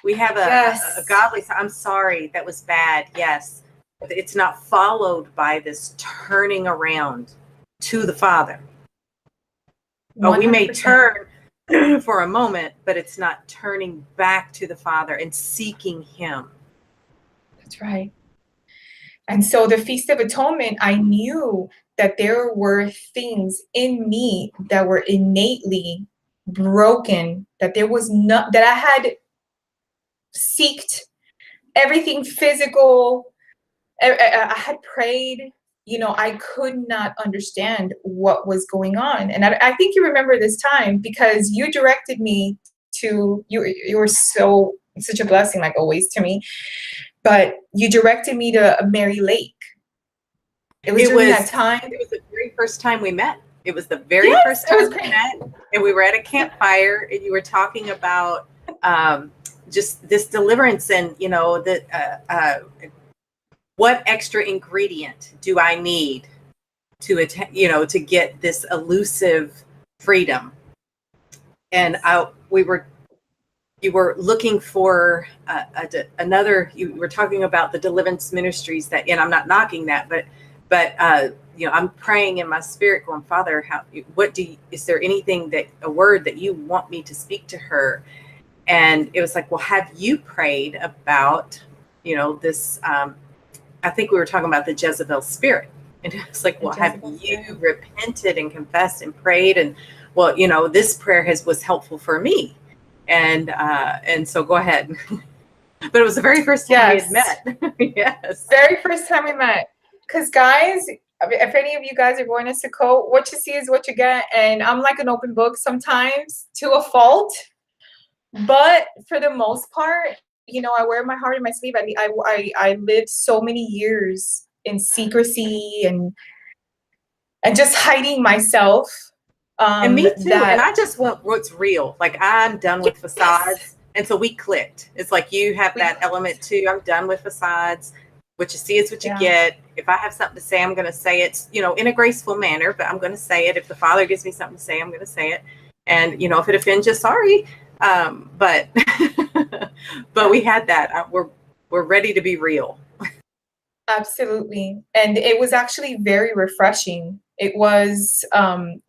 Speaker 1: We have a godly, I'm sorry, that was bad. Yes. It's not followed by this turning around to the Father. 100%. We may turn for a moment, but it's not turning back to the Father and seeking him.
Speaker 2: That's right. And so the Feast of Atonement, I knew that there were things in me that were innately broken, that I had seeked everything physical. I had prayed, I could not understand what was going on. And I think you remember this time, because you directed me to, you were such a blessing, like always to me, but you directed me to Mary Lake. It was that time.
Speaker 1: It was the very first time we met. It was the very first time we met, and we were at a campfire, and you were talking about just this deliverance, and what extra ingredient do I need to get this elusive freedom? And you were looking for another. You were talking about the deliverance ministries and I'm not knocking that, but I'm praying in my spirit, going, Father, is there anything a word that you want me to speak to her? And it was like, well, have you prayed about, this, I think we were talking about the Jezebel spirit. And it's like, well, have you repented and confessed and prayed? And well, this prayer was helpful for me. And so go ahead. But it was the very first time we had met. Yes.
Speaker 2: Very first time we met. Because guys, if any of you guys are going to Sukkot, what you see is what you get. And I'm like an open book sometimes to a fault. But for the most part, I wear my heart in my sleeve. I lived so many years in secrecy and just hiding myself.
Speaker 1: And me too. And I just want what's real. Like, I'm done with facades. And so we clicked. It's like you have that element too. I'm done with facades. What you see is what you get. If I have something to say, I'm going to say it, in a graceful manner, but I'm going to say it. If the Father gives me something to say, I'm going to say it. And, if it offends you, sorry. But but we had that. We're ready to be real.
Speaker 2: Absolutely. And it was actually very refreshing. It was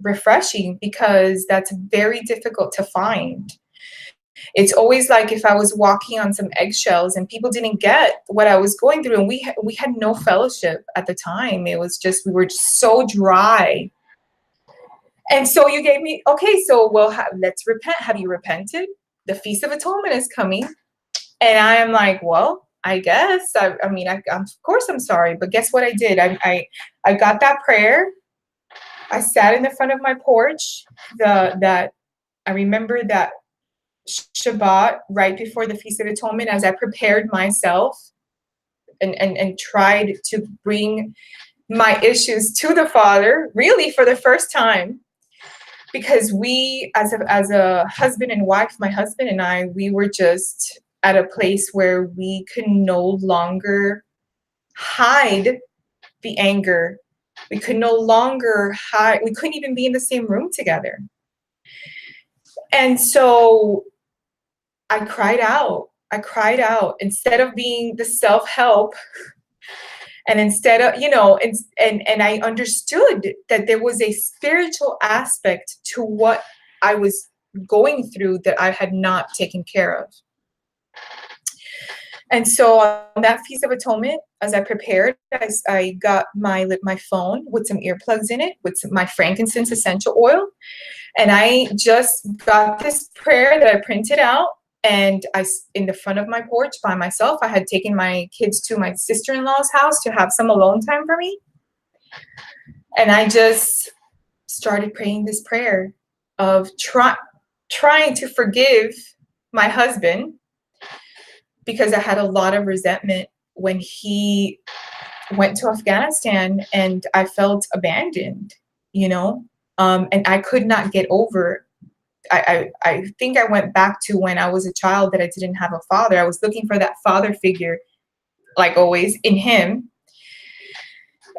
Speaker 2: refreshing because that's very difficult to find. It's always like if I was walking on some eggshells and people didn't get what I was going through, and we had no fellowship at the time. It was just, we were just so dry. And so you gave me, okay, so let's repent. Have you repented? The Feast of Atonement is coming. And I am like, well, I guess. I mean, of course I'm sorry, but guess what I did? I got that prayer. I sat in the front of my porch. I remember that Shabbat right before the Feast of Atonement, as I prepared myself and tried to bring my issues to the Father, really for the first time, because we, as a husband and wife, my husband and I, we were just at a place where we could no longer hide the anger. We could no longer hide. We couldn't even be in the same room together. And so I cried out. Instead of being the self-help, and instead of, and I understood that there was a spiritual aspect to what I was going through that I had not taken care of. And so on that Feast of Atonement, as I prepared, I got my phone with some earplugs in it, with my frankincense essential oil. And I just got this prayer that I printed out. And in the front of my porch by myself, I had taken my kids to my sister-in-law's house to have some alone time for me. And I just started praying this prayer of trying to forgive my husband, because I had a lot of resentment when he went to Afghanistan and I felt abandoned, and I could not get over. I think I went back to when I was a child, that I didn't have a father. I was looking for that father figure, like always, in him.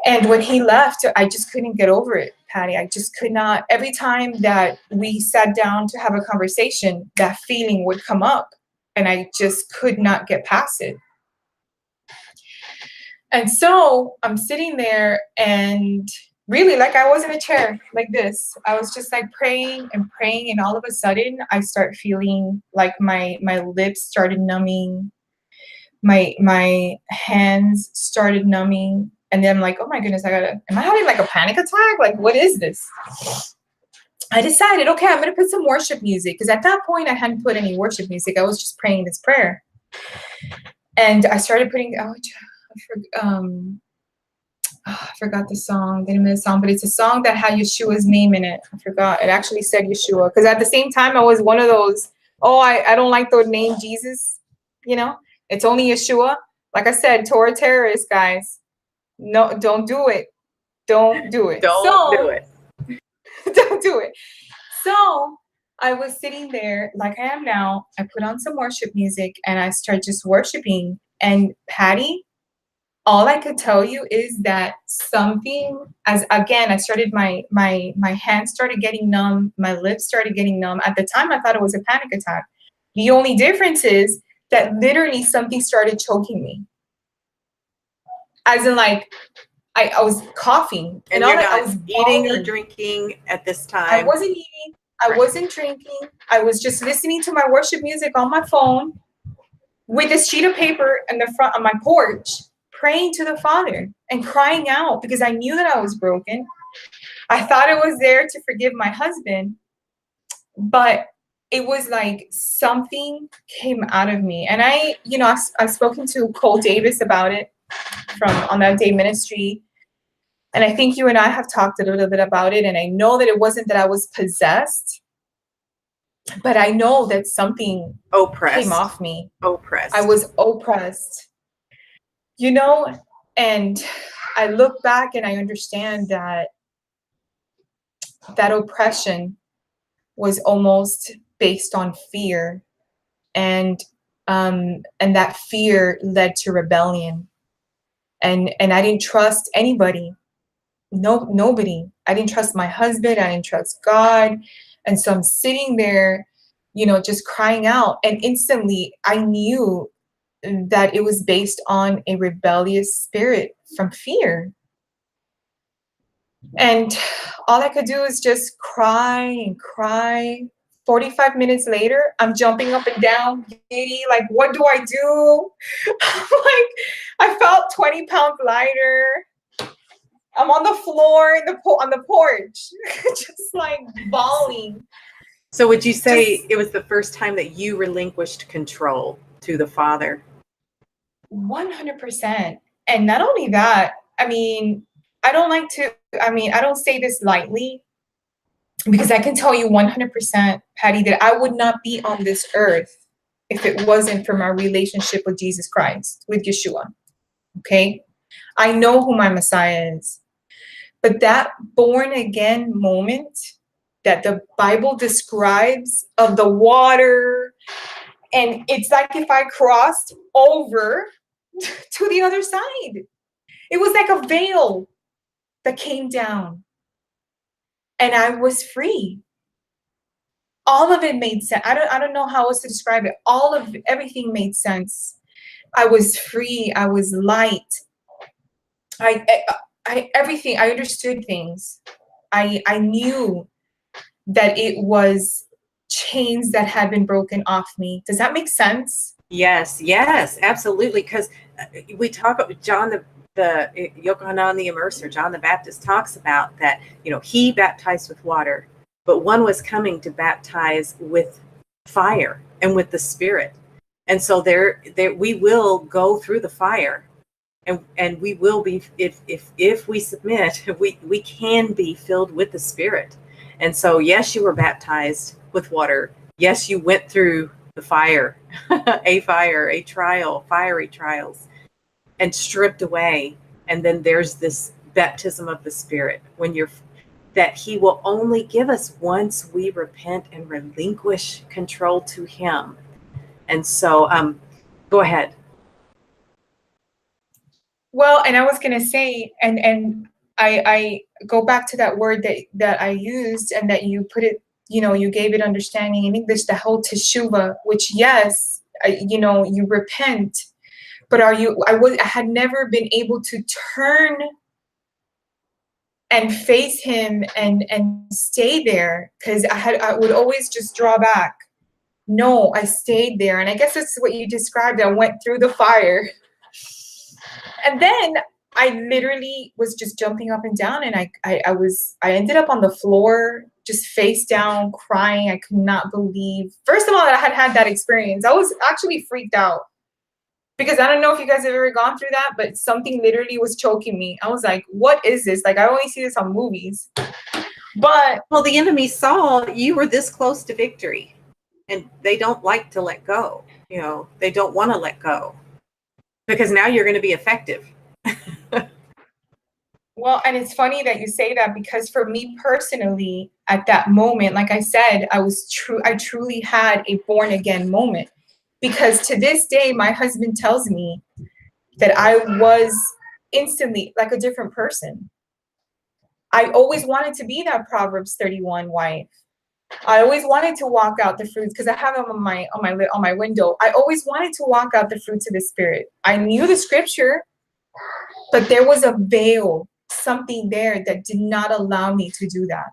Speaker 2: And when he left, I just couldn't get over it, Patty. I just could not. Every time that we sat down to have a conversation, that feeling would come up, and I just could not get past it. And so I'm sitting there, and really, like, I was in a chair like this. I was just like praying, and all of a sudden I start feeling like my lips started numbing, my hands started numbing, and then I'm like, oh my goodness, am I having like a panic attack? Like, what is this? I decided, okay, I'm gonna put some worship music, because at that point I hadn't put any worship music. I was just praying this prayer, and I started putting. I forgot the name of the song, but it's a song that had Yeshua's name in it. I forgot. It actually said Yeshua, because at the same time I was one of those, I don't like the name Jesus. It's only Yeshua. Like I said, Torah terrorists, guys. No, don't do it. Don't do it.
Speaker 1: Don't do it.
Speaker 2: Don't do it. So I was sitting there like I am now. I put on some worship music and I start just worshiping. And Patty, all I could tell you is that something, I started, my hands started getting numb, my lips started getting numb. At the time, I thought it was a panic attack. The only difference is that literally something started choking me. As in, like, I was coughing.
Speaker 1: And you're not eating or drinking at this time?
Speaker 2: I wasn't eating. I wasn't drinking. I was just listening to my worship music on my phone with this sheet of paper in the front of my porch, praying to the Father and crying out because I knew that I was broken. I thought it was there to forgive my husband, but it was like something came out of me. And I've spoken to Cole Davis about it from On That Day Ministry. And I think you and I have talked a little bit about it. And I know that it wasn't that I was possessed, but I know that something came off me.
Speaker 1: Oppressed.
Speaker 2: I was oppressed, and I look back and I understand that oppression was almost based on fear, and that fear led to rebellion, and I didn't trust anybody. Nobody. I didn't trust my husband. I didn't trust God. And so I'm sitting there, just crying out, and instantly I knew that it was based on a rebellious spirit from fear. And all I could do is just cry and cry. 45 minutes later, I'm jumping up and down, giddy, like, what do I do? Like, I felt 20 pounds lighter. I'm on the floor on the porch, just like bawling.
Speaker 1: So would you say it was the first time that you relinquished control to the Father?
Speaker 2: 100%. And not only that, I don't say this lightly, because I can tell you 100%, Patty, that I would not be on this earth if it wasn't for my relationship with Jesus Christ, with Yeshua. Okay? I know who my Messiah is. But that born again moment that the Bible describes of the water, and it's like if I crossed over to the other side. It was like a veil that came down, and I was free. All of it made sense. I don't know how else to describe it. Everything made sense. I was free. I was light. Everything. I understood things. I knew that it was chains that had been broken off me. Does that make sense?
Speaker 1: Yes, absolutely. Because we talk about John the Yochanan the Immerser, John the Baptist talks about that, he baptized with water, but one was coming to baptize with fire and with the Spirit. And so there we will go through the fire, and we will be, if we submit, we can be filled with the Spirit. And so, yes, you were baptized with water. Yes, you went through the fire, fiery trials, and stripped away. And then there's this baptism of the Spirit that he will only give us once we repent and relinquish control to him. And so, go ahead.
Speaker 2: Well, and I was going to say, and I go back to that word that I used, and that you put it, you gave it understanding in English, the whole teshuva, which, yes, you repent, but I had never been able to turn and face him and stay there, because I would always just draw back. No, I stayed there. And I guess that's what you described. I went through the fire. And then I literally was just jumping up and down, and I ended up on the floor, just face down, crying. I could not believe, first of all, that I had that experience. I was actually freaked out, because I don't know if you guys have ever gone through that, but something literally was choking me. I was like, what is this? Like, I only see this on movies. But
Speaker 1: well, the enemy saw you were this close to victory, and they don't like to let go. They don't want to let go, because now you're going to be effective.
Speaker 2: Well, and it's funny that you say that, because for me personally, at that moment, like I said, I truly had a born again moment, because to this day, my husband tells me that I was instantly like a different person. I always wanted to be that Proverbs 31 wife. I always wanted to walk out the fruits, because I have them on my window. I always wanted to walk out the fruits of the Spirit. I knew the scripture, but there was a veil, something there that did not allow me to do that.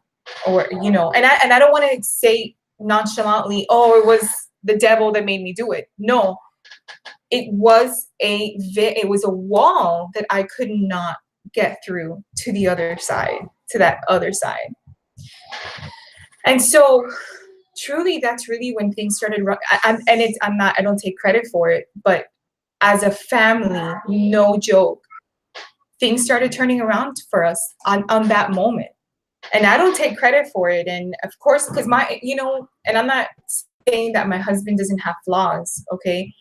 Speaker 2: or, you know, and I don't want to say nonchalantly, oh, it was the devil that made me do it. No, it was a wall that I could not get through to the other side, to that other side. And so truly, that's really when things started. I don't take credit for it, but as a family, no joke, things started turning around for us on that moment. And I don't take credit for it. And of course, because and I'm not saying that my husband doesn't have flaws, okay?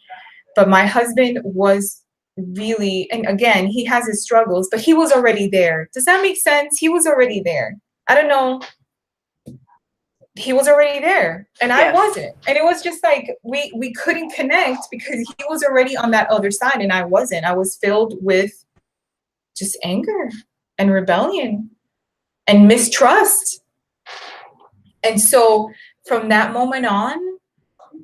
Speaker 2: But my husband was really, and again, he has his struggles, but he was already there. Does that make sense? He was already there. I don't know. He was already there and yes. I wasn't. And it was just like we couldn't connect because he was already on that other side and I wasn't. I was filled with just anger and rebellion and mistrust. And so from that moment on,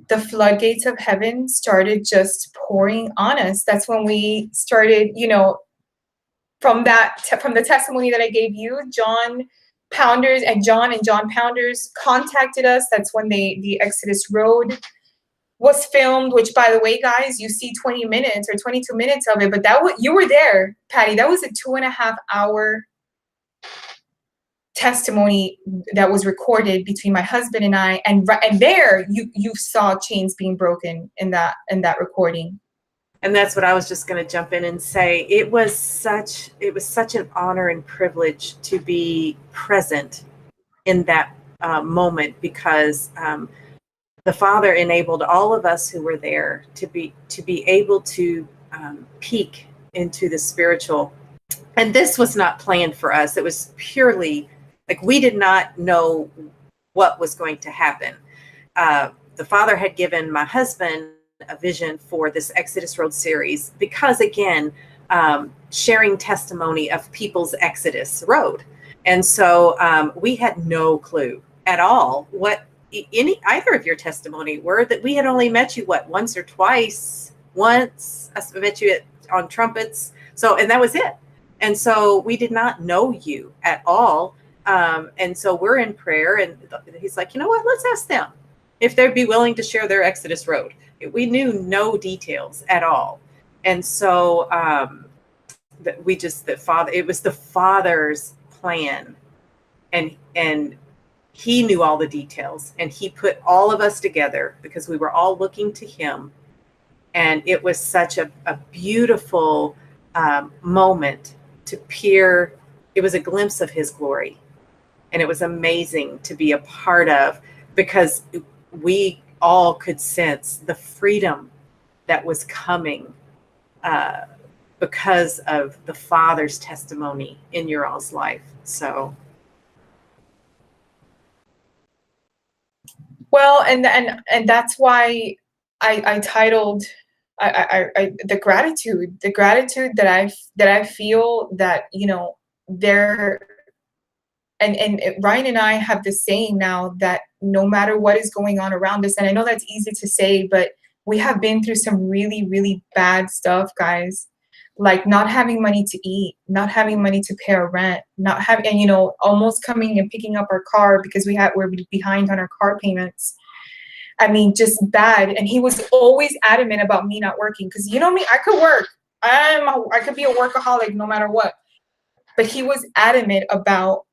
Speaker 2: the floodgates of heaven started just pouring on us. That's when we started, from the testimony that I gave you, John Pounders and John Pounders contacted us. That's when the Exodus Road was filmed, which, by the way, guys, you see 20 minutes or 22 minutes of it, but you were there, Patty. That was a 2.5-hour testimony that was recorded between my husband and I, and there you saw chains being broken in that recording.
Speaker 1: And that's what I was just going to jump in and say. It was such an honor and privilege to be present in that moment, because the Father enabled all of us who were there to be able to peek into the spiritual. And this was not planned for us. It was purely like we did not know what was going to happen. The Father had given my husband a vision for this Exodus Road series because, again, sharing testimony of people's Exodus Road. And so we had no clue at all what either of your testimony were. That we had only met you, once or twice. Once I met you on trumpets. And that was it. And so we did not know you at all. And so we're in prayer, and he's like, you know what, let's ask them if they'd be willing to share their Exodus Road. We knew no details at all. And so it was the Father's plan, and he knew all the details, and he put all of us together because we were all looking to him. And it was such a beautiful moment to peer. It was a glimpse of his glory, and it was amazing to be a part of, because we all could sense the freedom that was coming because of the Father's testimony in your all's life. So,
Speaker 2: well, and that's why I titled the gratitude that I feel that there. And Ryan and I have this saying now that no matter what is going on around us, and I know that's easy to say, but we have been through some really, really bad stuff, guys, like not having money to eat, not having money to pay our rent, not having, and almost coming and picking up our car because we're behind on our car payments. I mean, just bad. And he was always adamant about me not working, because me, I could work. I could be a workaholic no matter what. But he was adamant about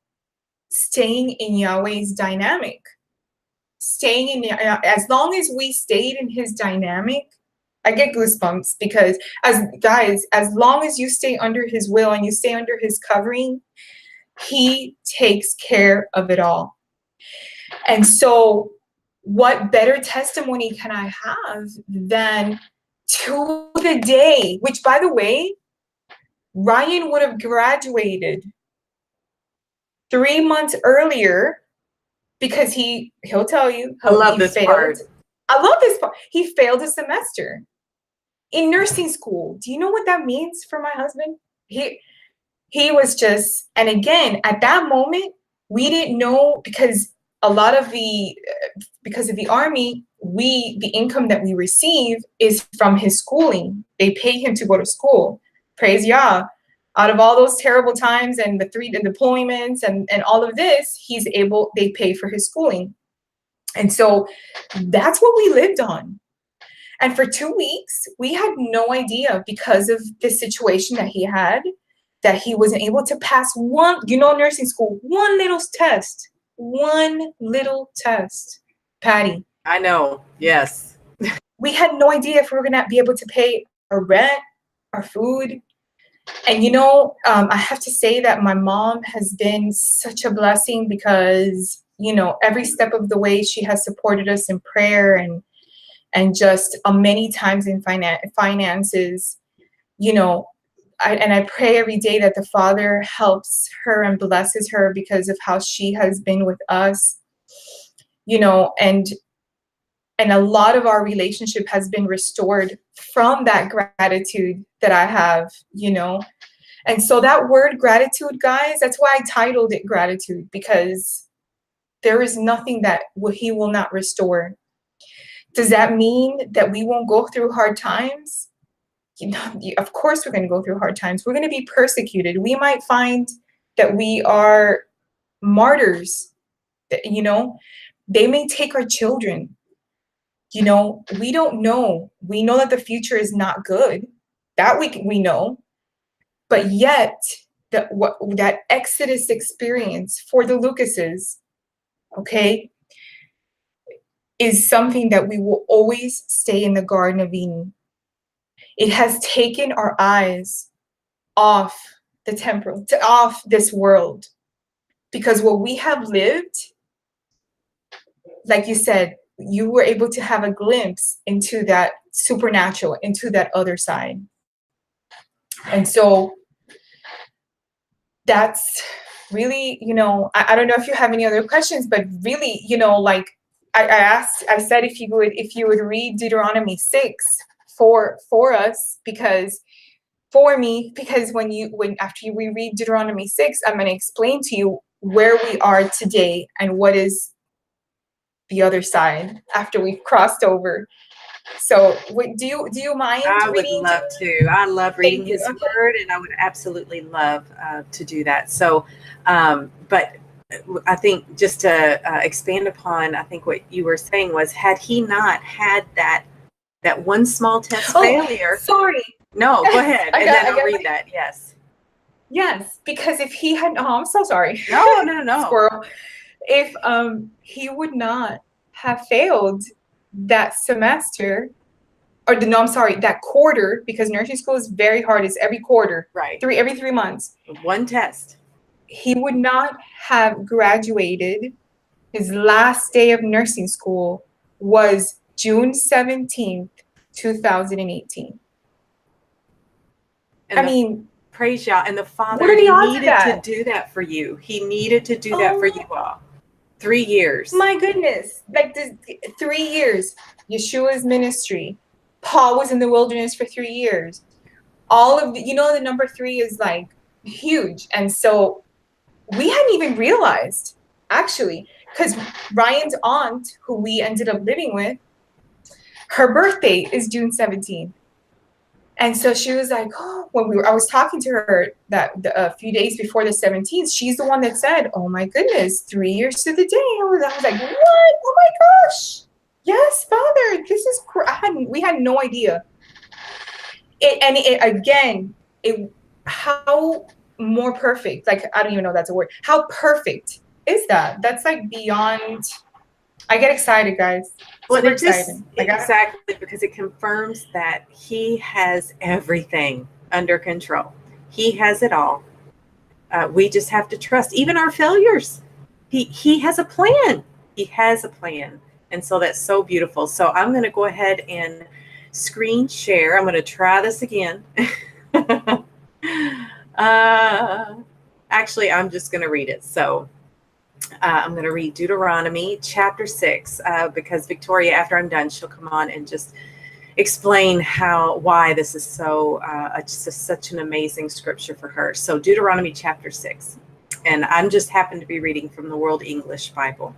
Speaker 2: staying in Yahweh's dynamic, as long as we stayed in his dynamic. I get goosebumps because as long as you stay under his will and you stay under his covering, he takes care of it all. And so what better testimony can I have than to the day, which, by the way, Ryan would have graduated 3 months earlier, because he'll tell you.
Speaker 1: I love this part.
Speaker 2: I love this part. He failed a semester in nursing school. Do you know what that means for my husband? He was just, and again, at that moment, we didn't know, because of the Army, the income that we receive is from his schooling. They pay him to go to school. Praise Yah. Out of all those terrible times and the 3 deployments and all of this, they pay for his schooling. And so that's what we lived on. And for 2 weeks, we had no idea, because of the situation that he had, that he wasn't able to pass one, nursing school, one little test, Patty.
Speaker 1: I know. Yes.
Speaker 2: We had no idea if we were going to be able to pay our rent, our food. And, I have to say that my mom has been such a blessing, because, every step of the way she has supported us in prayer and just many times in finances, I pray every day that the Father helps her and blesses her because of how she has been with us, and a lot of our relationship has been restored from that gratitude that I have, And so that word gratitude, guys, that's why I titled it gratitude, because there is nothing that he will not restore. Does that mean that we won't go through hard times? Of course we're going to go through hard times. We're going to be persecuted. We might find that we are martyrs. They may take our children. We don't know. We know that the future is not good. That we know. But yet, that Exodus experience for the Lucases, okay, is something that we will always stay in the Garden of Eden. It has taken our eyes off the temporal, off this world, because what we have lived, like you said, you were able to have a glimpse into that supernatural, into that other side. And so that's really, I don't know if you have any other questions, but really, I said if you would read Deuteronomy 6 for us, because after we read Deuteronomy 6, I'm going to explain to you where we are today and what is the other side after we've crossed over. So do you mind reading?
Speaker 1: I would love to. I love reading his word, and I would absolutely love to do that. So, but I think just to expand upon, I think what you were saying was, had he not had that one small test failure.
Speaker 2: Sorry.
Speaker 1: No, go ahead. And then I'll read that. Yes.
Speaker 2: Yes, because if he had, I'm so sorry.
Speaker 1: No.
Speaker 2: Squirrel. If he would not have failed that semester, that quarter, because nursing school is very hard. It's every quarter,
Speaker 1: right?
Speaker 2: Every 3 months.
Speaker 1: One test. He
Speaker 2: would not have graduated. His last day of nursing school was June 17th, 2018.
Speaker 1: Praise Yah. And the Father,
Speaker 2: what are the odds
Speaker 1: needed to do that for you. He needed to do that for you all. 3 years.
Speaker 2: My goodness. Like 3 years. Yeshua's ministry. Paul was in the wilderness for 3 years. All of the number 3 is like huge. And so we hadn't even realized, actually, because Ryan's aunt, who we ended up living with, her birthday is June 17th. And so she was like, oh, I was talking to her that a few days before the 17th, she's the one that said, oh my goodness, 3 years to the day. I was like, what? Oh my gosh. Yes, Father, this is, we had no idea. How more perfect, like, I don't even know if that's a word. How perfect is that? That's like beyond, I get excited, guys.
Speaker 1: Well, exactly, because it confirms that he has everything under control. He has it all. We just have to trust, even our failures. He has a plan. He has a plan. And so that's so beautiful. So I'm going to go ahead and screen share. I'm going to try this again. Actually, I'm just going to read it. So I'm going to read Deuteronomy chapter 6, because Victoria, after I'm done, she'll come on and just explain why this is so just such an amazing scripture for her. So Deuteronomy chapter 6, and I'm just happen to be reading from the World English Bible.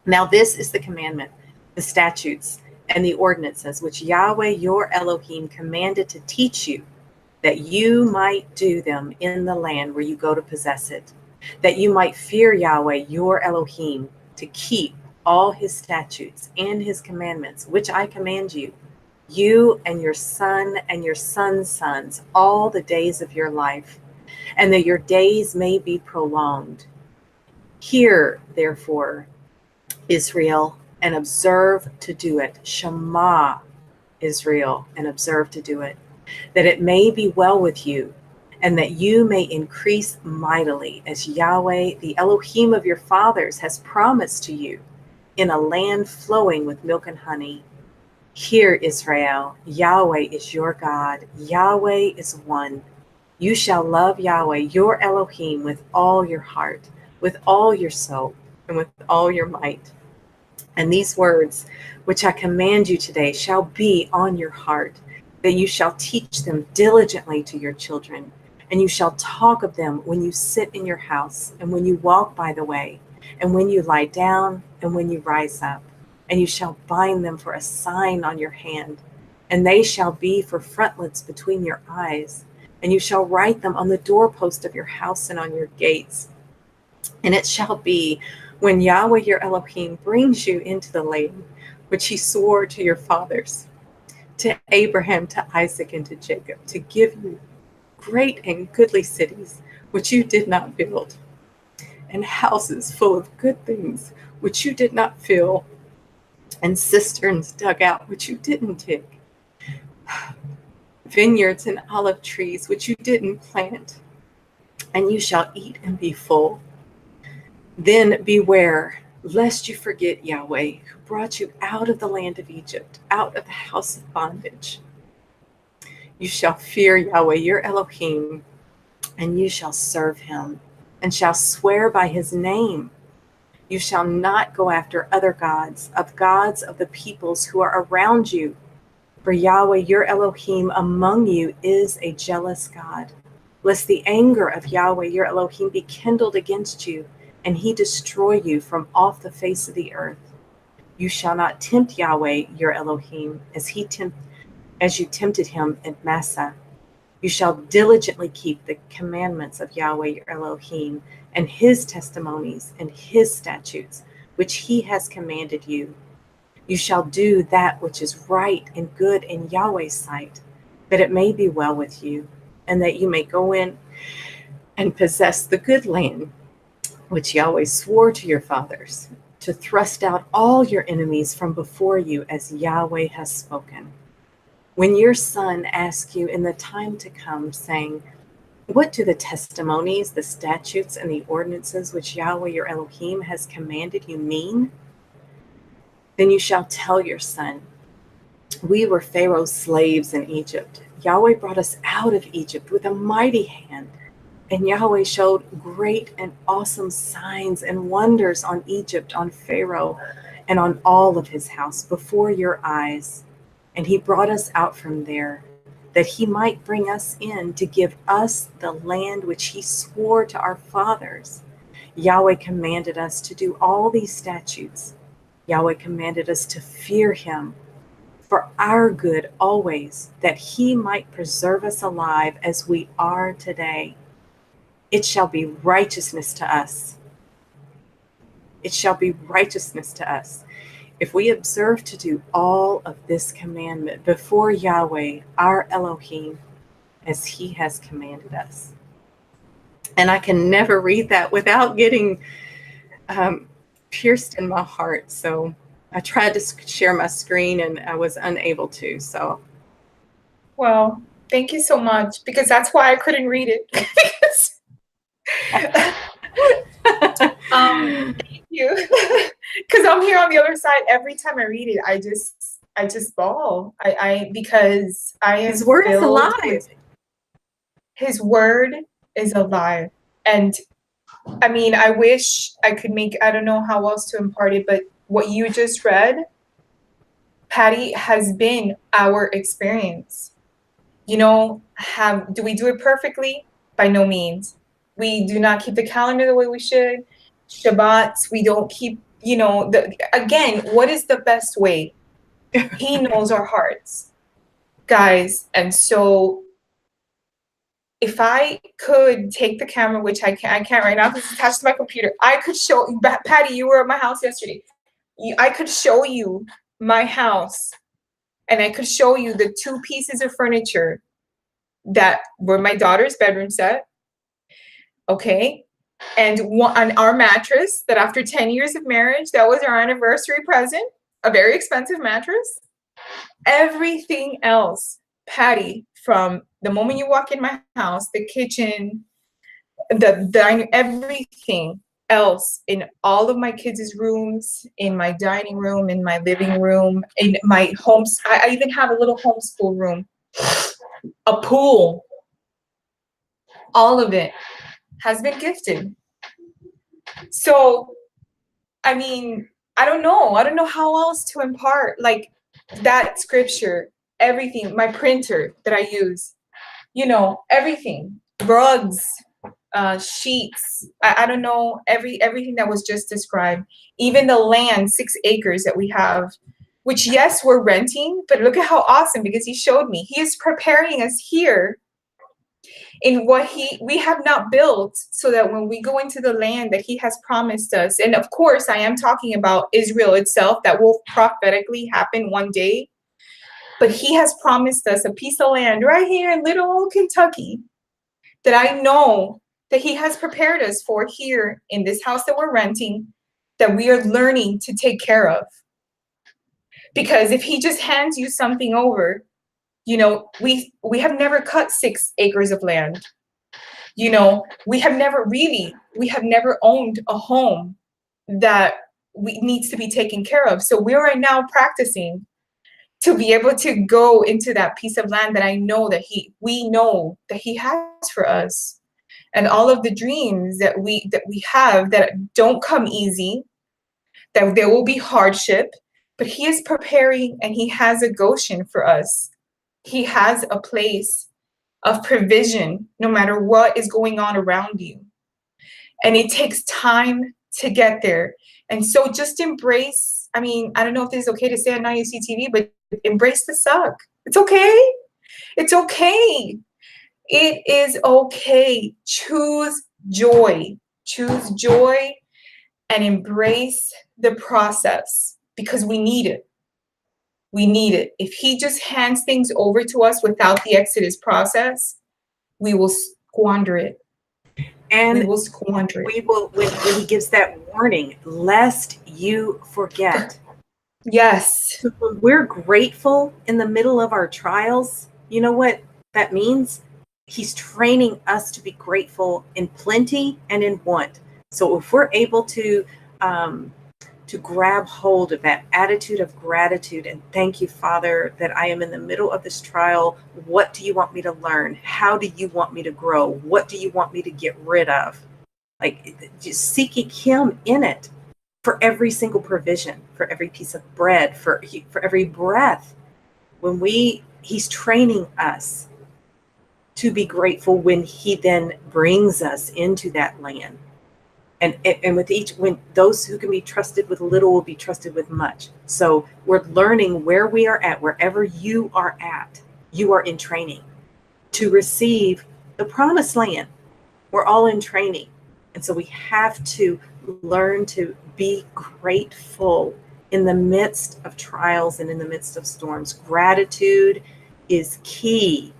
Speaker 1: Now this is the commandment, the statutes, and the ordinances which Yahweh your Elohim commanded to teach you, that you might do them in the land where you go to possess it, that you might fear Yahweh, your Elohim, to keep all his statutes and his commandments, which I command you, you and your son and your son's sons, all the days of your life, and that your days may be prolonged. Hear, therefore, Israel, and observe to do it. Shema, Israel, and observe to do it, that it may be well with you, and that you may increase mightily, as Yahweh, the Elohim of your fathers, has promised to you, in a land flowing with milk and honey. Hear, Israel, Yahweh is your God. Yahweh is one. You shall love Yahweh, your Elohim, with all your heart, with all your soul, and with all your might. And these words, which I command you today, shall be on your heart, that you shall teach them diligently to your children, and you shall talk of them when you sit in your house, and when you walk by the way, and when you lie down, and when you rise up. And you shall bind them for a sign on your hand, and they shall be for frontlets between your eyes. And you shall write them on the doorpost of your house and on your gates. And it shall be, when Yahweh your Elohim brings you into the land which he swore to your fathers, to Abraham, to Isaac, and to Jacob, to give you great and goodly cities which you did not build, and houses full of good things which you did not fill, and cisterns dug out which you didn't dig, vineyards and olive trees which you didn't plant, and you shall eat and be full. Then beware, lest you forget Yahweh, who brought you out of the land of Egypt, out of the house of bondage. You shall fear Yahweh, your Elohim, and you shall serve him, and shall swear by his name. You shall not go after other gods of the peoples who are around you, for Yahweh, your Elohim, among you is a jealous God, lest the anger of Yahweh, your Elohim, be kindled against you, and he destroy you from off the face of the earth. You shall not tempt Yahweh, your Elohim, as you tempted him at Massah. You shall diligently keep the commandments of Yahweh, your Elohim, and his testimonies and his statutes, which he has commanded you. You shall do that which is right and good in Yahweh's sight, that it may be well with you, and that you may go in and possess the good land which Yahweh swore to your fathers, to thrust out all your enemies from before you, as Yahweh has spoken. When your son asks you in the time to come, saying, what do the testimonies, the statutes, and the ordinances which Yahweh your Elohim has commanded you mean? Then you shall tell your son, we were Pharaoh's slaves in Egypt. Yahweh brought us out of Egypt with a mighty hand. And Yahweh showed great and awesome signs and wonders on Egypt, on Pharaoh, and on all of his house before your eyes. And he brought us out from there, that he might bring us in to give us the land which he swore to our fathers. Yahweh commanded us to do all these statutes. Yahweh commanded us to fear him for our good always, that he might preserve us alive as we are today. It shall be righteousness to us. It shall be righteousness to us if we observe to do all of this commandment before Yahweh, our Elohim, as he has commanded us. And I can never read that without getting pierced in my heart. So I tried to share my screen and I was unable to. So,
Speaker 2: well, thank you so much, because that's why I couldn't read it. Thank you, because I'm here on the other side. Every time I read it, I just bawl. Because I am
Speaker 1: his word is alive.
Speaker 2: His word is alive, and I mean, I wish I could I don't know how else to impart it, but what you just read, Patty, has been our experience. You know, do we do it perfectly? By no means. We do not keep the calendar the way we should. Shabbats, we don't keep, again, what is the best way? He knows our hearts, guys. And so if I could take the camera, which I can't right now because it's attached to my computer, I could show you, Patty, you were at my house yesterday. I could show you my house, and I could show you the 2 pieces of furniture that were my daughter's bedroom set, okay? And on our mattress that after 10 years of marriage, that was our anniversary present, a very expensive mattress. Everything else, Patty, from the moment you walk in my house, the kitchen, the dining, everything else in all of my kids' rooms, in my dining room, in my living room, in my homes. I even have a little homeschool room, a pool. All of it has been gifted. So, I mean, I don't know. I don't know how else to impart like that scripture, everything, my printer that I use, you know, everything, rugs, sheets. I don't know, everything that was just described. Even the land, 6 acres that we have, which yes, we're renting, but look at how awesome, because he showed me. He is preparing us here in what we have not built, so that when we go into the land that he has promised us, and of course I am talking about Israel itself, that will prophetically happen one day, but he has promised us a piece of land right here in little old Kentucky that I know that he has prepared us for here in this house that we're renting, that we are learning to take care of. Because if he just hands you something over, you know, we have never cut 6 acres of land. You know, we have never owned a home that needs to be taken care of. So we're right now practicing to be able to go into that piece of land that we know that he has for us. And all of the dreams that we have that don't come easy, that there will be hardship, but he is preparing, and he has a Goshen for us. He has a place of provision no matter what is going on around you. And it takes time to get there. And so just embrace, I mean, I don't know if this is okay to say on NIUC but embrace the suck. It's okay. It's okay. It is okay. Choose joy. Choose joy and embrace the process, because we need it. We need it. If he just hands things over to us without the Exodus process, we will squander it.
Speaker 1: And
Speaker 2: we will squander it.
Speaker 1: We will, when he gives that warning, lest you forget.
Speaker 2: Yes.
Speaker 1: So when we're grateful in the middle of our trials, you know what that means? He's training us to be grateful in plenty and in want. So if we're able to grab hold of that attitude of gratitude and thank you, Father, that I am in the middle of this trial. What do you want me to learn? How do you want me to grow? What do you want me to get rid of? Like, just seeking him in it for every single provision, for every piece of bread, for every breath. He's training us to be grateful when he then brings us into that land. And with when those who can be trusted with little will be trusted with much. So we're learning where we are at, wherever you are at, you are in training to receive the promised land. We're all in training. And so we have to learn to be grateful in the midst of trials and in the midst of storms. Gratitude is key.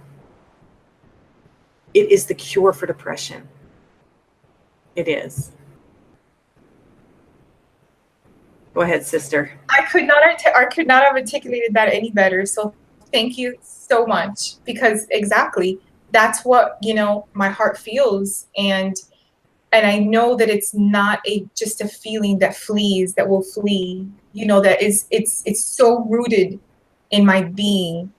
Speaker 1: It is the cure for depression. It is. Go ahead, sister.
Speaker 2: I could not have articulated that any better. So thank you so much, because exactly that's what, you know, my heart feels. And I know that it's not just a feeling that will flee, you know, that it's so rooted in my being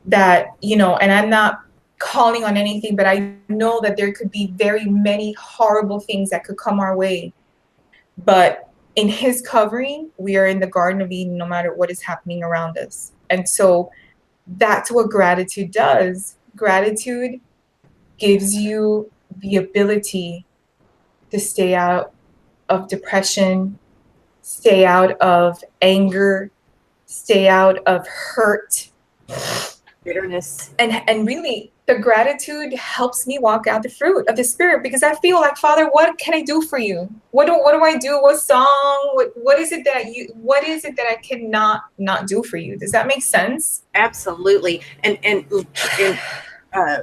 Speaker 2: that, you know, and I'm not calling on anything, but I know that there could be very many horrible things that could come our way. But in his covering, we are in the Garden of Eden, no matter what is happening around us. And so that's what gratitude does. Gratitude gives you the ability to stay out of depression, stay out of anger, stay out of hurt.
Speaker 1: bitterness.
Speaker 2: And really, the gratitude helps me walk out the fruit of the Spirit, because I feel like, Father, what can I do for you? What do I do? What song? What is it that I cannot not do for you? Does that make sense?
Speaker 1: Absolutely. And uh,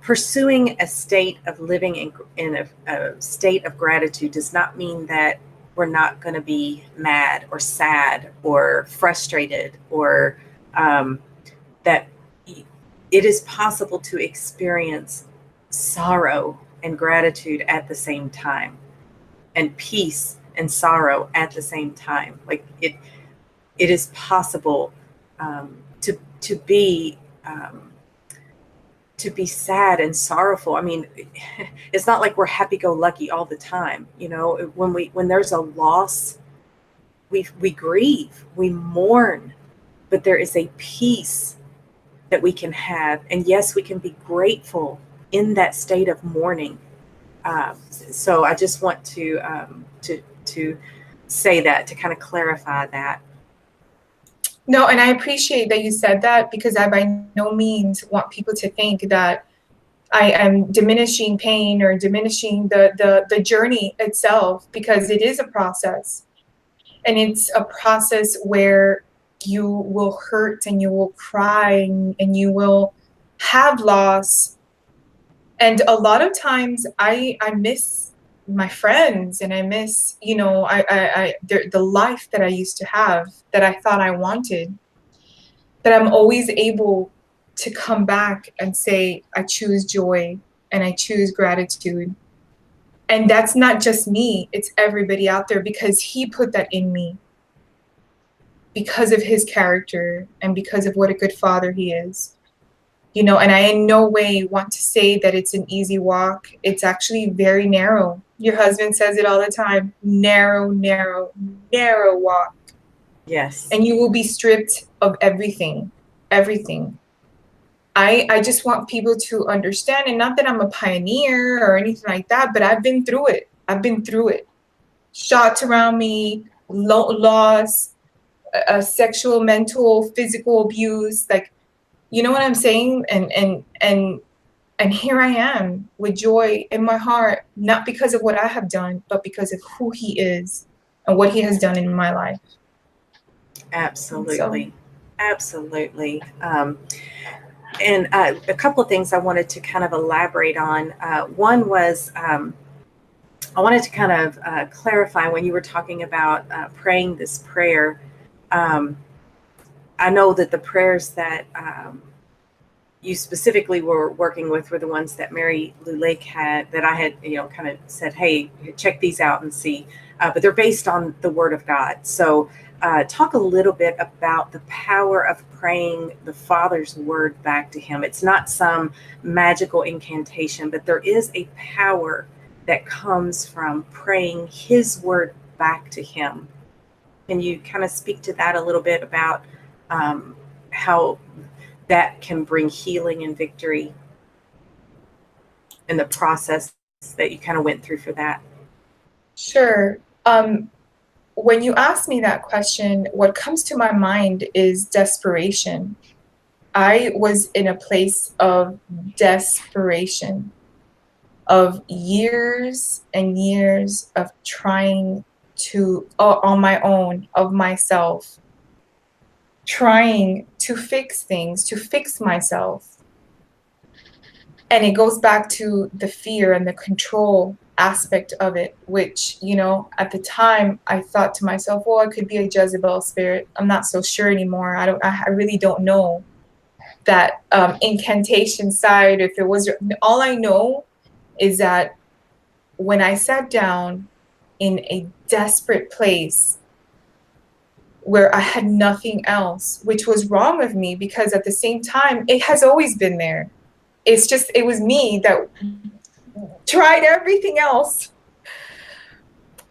Speaker 1: pursuing a state of living in a state of gratitude does not mean that we're not going to be mad or sad or frustrated, or that it is possible to experience sorrow and gratitude at the same time, and peace and sorrow at the same time. Like it is possible to be to be sad and sorrowful. I mean, it's not like we're happy-go-lucky all the time. You know, when there's a loss, we grieve, we mourn, but there is a peace that we can have, and yes, we can be grateful in that state of mourning. So I just want to say that, to kind of clarify that.
Speaker 2: No, and I appreciate that you said that, because I by no means want people to think that I am diminishing pain or diminishing the journey itself, because it is a process. And it's a process where you will hurt and you will cry and you will have loss. And a lot of times I miss my friends, and I miss, the life that I used to have, that I thought I wanted. But I'm always able to come back and say, I choose joy and I choose gratitude. And that's not just me, it's everybody out there, because he put that in me, because of his character and because of what a good father he is. And I in no way want to say that it's an easy walk. It's actually very narrow. Your husband says it all the time: narrow, narrow, narrow walk.
Speaker 1: Yes.
Speaker 2: And you will be stripped of everything. I just want people to understand, and not that I'm a pioneer or anything like that, but I've been through it. Shots around me, loss, sexual, mental, physical abuse, like, you know what I'm saying? And here I am with joy in my heart, not because of what I have done, but because of who he is and what he has done in my life.
Speaker 1: Absolutely. Absolutely. And a couple of things I wanted to kind of elaborate on. One was, I wanted to kind of clarify when you were talking about praying this prayer. I know that the prayers that you specifically were working with were the ones that Mary Lou Lake had, that I had, kind of said, hey, check these out and see. But they're based on the Word of God. So talk a little bit about the power of praying the Father's word back to him. It's not some magical incantation, but there is a power that comes from praying his word back to him. Can you kind of speak to that a little bit about how that can bring healing and victory, and the process that you kind of went through for that?
Speaker 2: Sure. When you ask me that question, what comes to my mind is desperation. I was in a place of desperation, of years and years of trying to, on my own, of myself, trying to fix things, to fix myself. And it goes back to the fear and the control aspect of it, which, at the time I thought to myself, well, I could be a Jezebel spirit. I'm not so sure anymore. I really don't know that incantation side. If it was, all I know is that when I sat down in a desperate place where I had nothing else, which was wrong with me, because at the same time, it has always been there. It's just, it was me that tried everything else.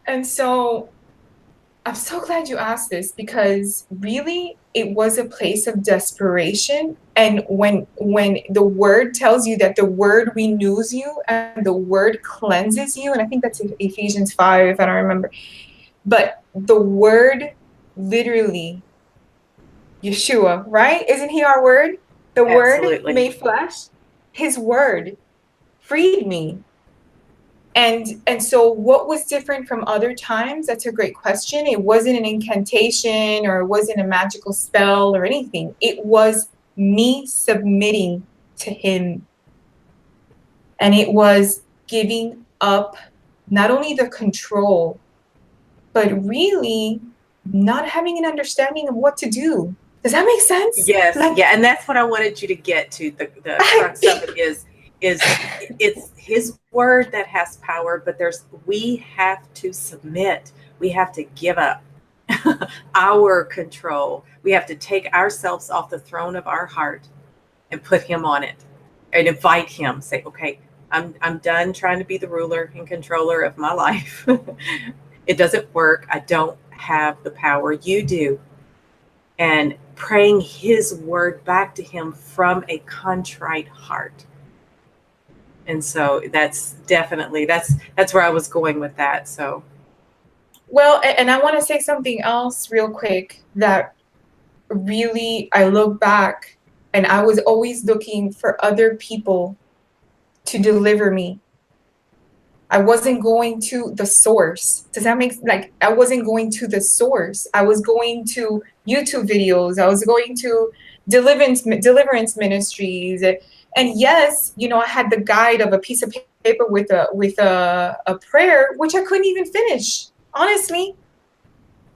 Speaker 2: And so I'm so glad you asked this, because really it was a place of desperation. And when the word tells you that the word renews you and the word cleanses you, and I think that's in Ephesians 5, if I don't remember, but the word literally Yeshua, right? Isn't he our word? The word
Speaker 1: Absolutely.
Speaker 2: made flesh. His word freed me. And so what was different from other times? That's a great question. It wasn't an incantation, or it wasn't a magical spell or anything. It was me submitting to him. And it was giving up not only the control, but really not having an understanding of what to do. Does that make sense?
Speaker 1: Yes,
Speaker 2: Like,
Speaker 1: yeah, and that's what I wanted you to get to. The crux of it is it's his word that has power, but we have to submit. We have to give up our control. We have to take ourselves off the throne of our heart and put him on it and invite him. Say, okay, I'm done trying to be the ruler and controller of my life. It doesn't work. I don't have the power. You do. And praying his word back to him from a contrite heart. And so that's definitely that's where I was going with that. So
Speaker 2: well, and I want to say something else real quick that really I look back, and I was always looking for other people to deliver me. I wasn't going to the source. Does that make, like, I wasn't going to the source. I was going to YouTube videos. I was going to deliverance ministries. And yes, you know, I had the guide of a piece of paper with a prayer, which I couldn't even finish. Honestly,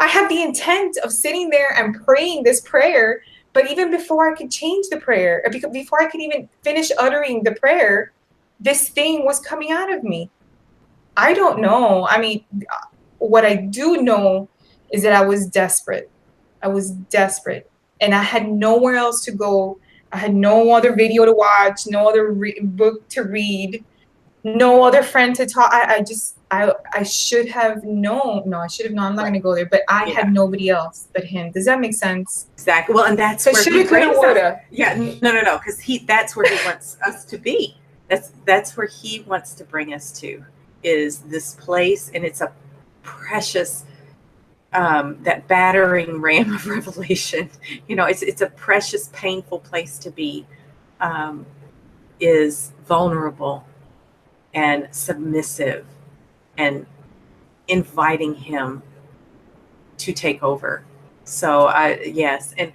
Speaker 2: I had the intent of sitting there and praying this prayer, but even before I could change the prayer, before I could even finish uttering the prayer, this thing was coming out of me. I don't know. I mean, what I do know is that I was desperate. I was desperate. And I had nowhere else to go. I had no other video to watch, no other book to read, no other friend to talk. I should have known. No, I should have known. I'm not going
Speaker 1: right.
Speaker 2: to go there. But I
Speaker 1: Yeah.
Speaker 2: had nobody else but him. Does that make sense?
Speaker 1: Exactly. Well, and that's
Speaker 2: So
Speaker 1: where
Speaker 2: shoulda,
Speaker 1: he
Speaker 2: coulda,
Speaker 1: brings us.
Speaker 2: woulda.
Speaker 1: Yeah, no, because that's where he wants us to be. That's where he wants to bring us to, is this place, and it's a precious that battering ram of revelation. You know, it's a precious, painful place to be. Is vulnerable and submissive and inviting him to take over. So yes, and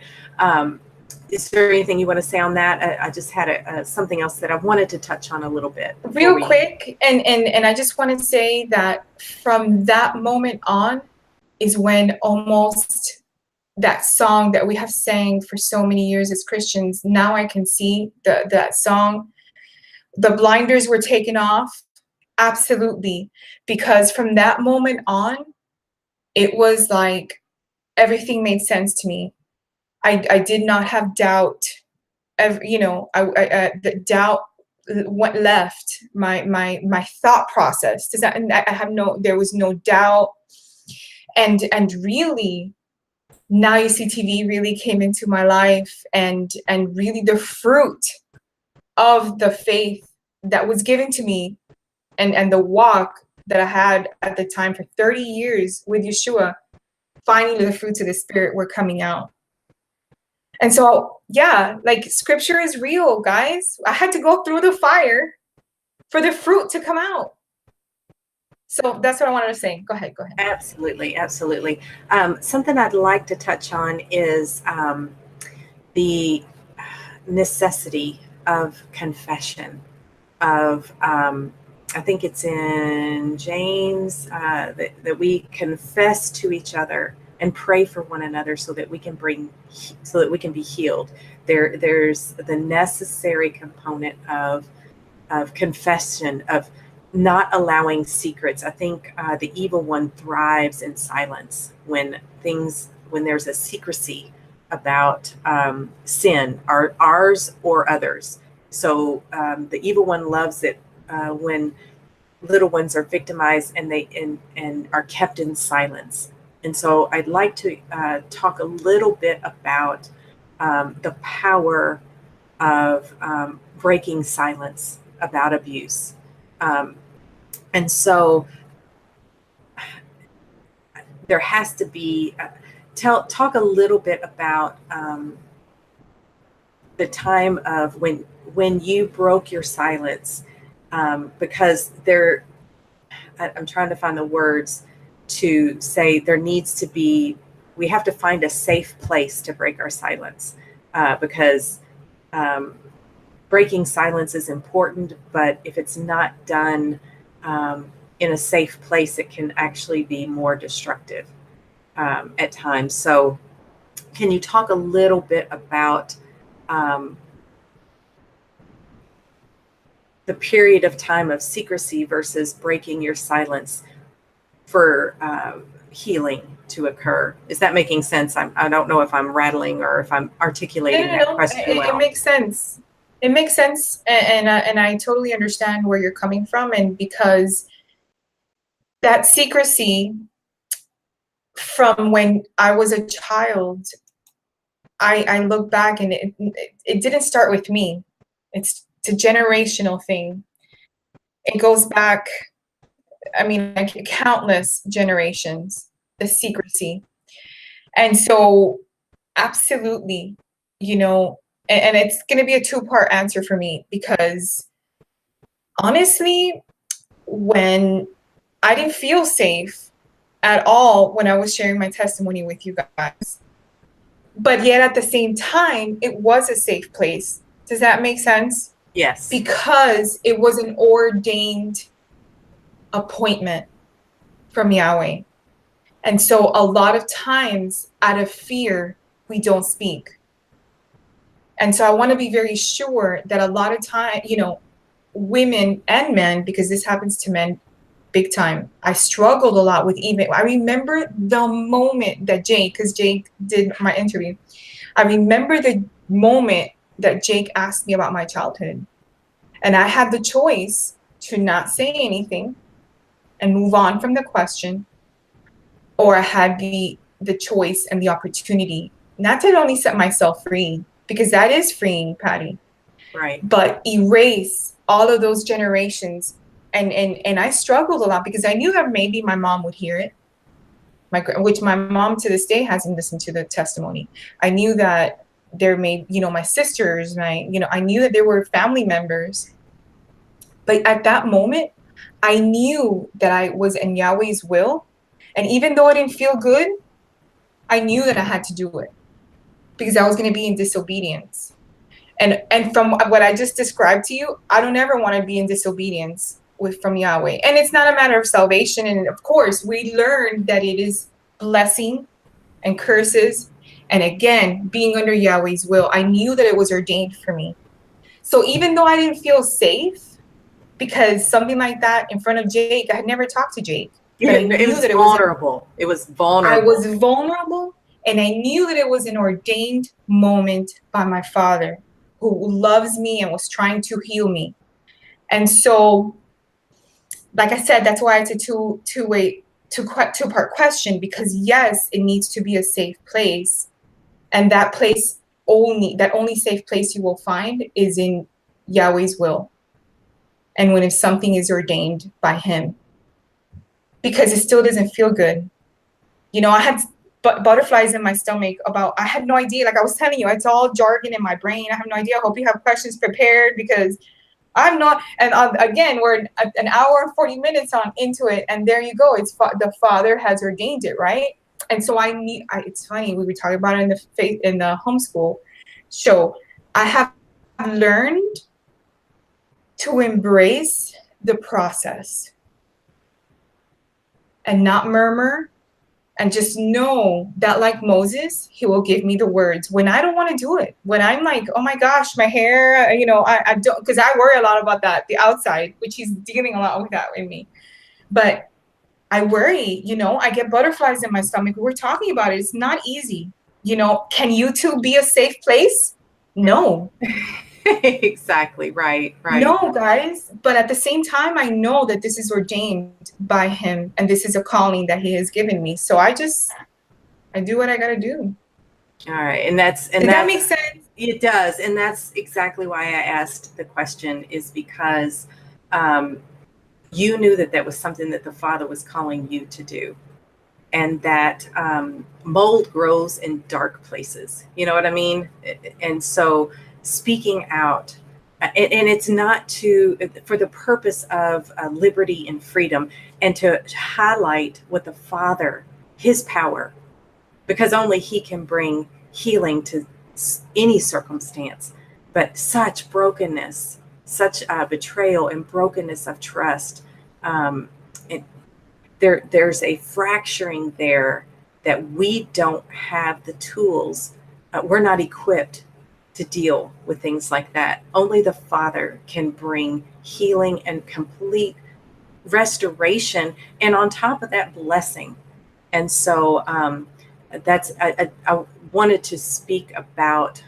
Speaker 1: is there anything you want to say on that? I just had something else that I wanted to touch on a little bit before
Speaker 2: Real
Speaker 1: we.
Speaker 2: quick, and I just want to say that from that moment on is when almost that song that we have sang for so many years as Christians, now I can see that song. The blinders were taken off, absolutely, because from that moment on, it was like everything made sense to me. I did not have doubt. You know, the doubt went left my thought process. Does that? And I have no. There was no doubt, and really, now you see TV really came into my life, and really the fruit of the faith that was given to me, and the walk that I had at the time for 30 years with Yeshua, finally the fruits of the spirit were coming out. And so, yeah, like scripture is real, guys. I had to go through the fire for the fruit to come out. So that's what I wanted to say. Go ahead.
Speaker 1: Absolutely, absolutely. Something I'd like to touch on is the necessity of confession. Of I think it's in James that we confess to each other and pray for one another so that we can be healed. There's the necessary component of confession, of not allowing secrets. I think the evil one thrives in silence when there's a secrecy about sin, ours or others. So the evil one loves it when little ones are victimized and and are kept in silence. And so I'd like to talk a little bit about the power of breaking silence about abuse. Um, and so there has to be talk a little bit about the time of when you broke your silence, because I'm trying to find the words to say there needs to be, we have to find a safe place to break our silence, because breaking silence is important, but if it's not done in a safe place, it can actually be more destructive at times. So can you talk a little bit about the period of time of secrecy versus breaking your silence for healing to occur? Is that making sense? I don't know if I'm rattling or if I'm articulating that question well.
Speaker 2: It makes sense. It makes sense, and I totally understand where you're coming from, and because that secrecy from when I was a child, I look back and it didn't start with me. It's a generational thing. It goes back, I mean, like countless generations, the secrecy. And so absolutely, you know, and it's going to be a two-part answer for me, because honestly, when I didn't feel safe at all when I was sharing my testimony with you guys, but yet at the same time, it was a safe place. Does that make sense?
Speaker 1: Yes.
Speaker 2: Because it was an ordained appointment from Yahweh. And so a lot of times out of fear, we don't speak. And so I want to be very sure that a lot of time, you know, women and men, because this happens to men big time. I struggled a lot with I remember the moment that Jake, because Jake did my interview, I remember the moment that Jake asked me about my childhood. And I had the choice to not say anything and move on from the question, or I had the choice and the opportunity not to only set myself free, because that is freeing, Patty,
Speaker 1: right,
Speaker 2: but erase all of those generations. And I struggled a lot because I knew that maybe my mom would hear it, which my mom to this day hasn't listened to the testimony. I knew that there may, you know, my sisters, I knew that there were family members. But at that moment, I knew that I was in Yahweh's will. And even though it didn't feel good, I knew that I had to do it because I was going to be in disobedience. And from what I just described to you, I don't ever want to be in disobedience from Yahweh. And it's not a matter of salvation. And of course, we learned that it is blessing and curses. And again, being under Yahweh's will, I knew that it was ordained for me. So even though I didn't feel safe, because something like that in front of Jake, I had never talked to Jake.
Speaker 1: It was vulnerable. It was vulnerable.
Speaker 2: I was vulnerable, and I knew that it was an ordained moment by my Father, who loves me and was trying to heal me. And so, like I said, that's why it's a two-part question, because yes, it needs to be a safe place, and that only safe place you will find is in Yahweh's will, and when if something is ordained by Him, because it still doesn't feel good. You know, I had butterflies in my stomach I had no idea. Like I was telling you, it's all jargon in my brain. I have no idea. I hope you have questions prepared, because I'm not. And again, we're an hour and 40 minutes into it, and there you go. It's the Father has ordained it, right? And so it's funny, we were talking about it in the homeschool show. I have learned to embrace the process and not murmur, and just know that, like Moses, He will give me the words when I don't want to do it. When I'm like, oh my gosh, my hair, you know, I don't, because I worry a lot about that, the outside, which He's dealing a lot with that in me. But I worry, you know, I get butterflies in my stomach. We're talking about it. It's not easy. You know, can YouTube be a safe place? No.
Speaker 1: Exactly. Right.
Speaker 2: No, guys. But at the same time, I know that this is ordained by Him, and this is a calling that He has given me. So I do what I got to do.
Speaker 1: All right. And that
Speaker 2: makes sense.
Speaker 1: It does. And that's exactly why I asked the question, is because you knew that was something that the Father was calling you to do. and that mold grows in dark places. You know what I mean? And so speaking out, and it's not for the purpose of liberty and freedom, and to highlight what the Father, his power, because only he can bring healing to any circumstance, but such brokenness, such betrayal and brokenness of trust. It, there's a fracturing there that we don't have the tools. We're not equipped to deal with things like that. Only the Father can bring healing and complete restoration, and on top of that, blessing. And so I wanted to speak about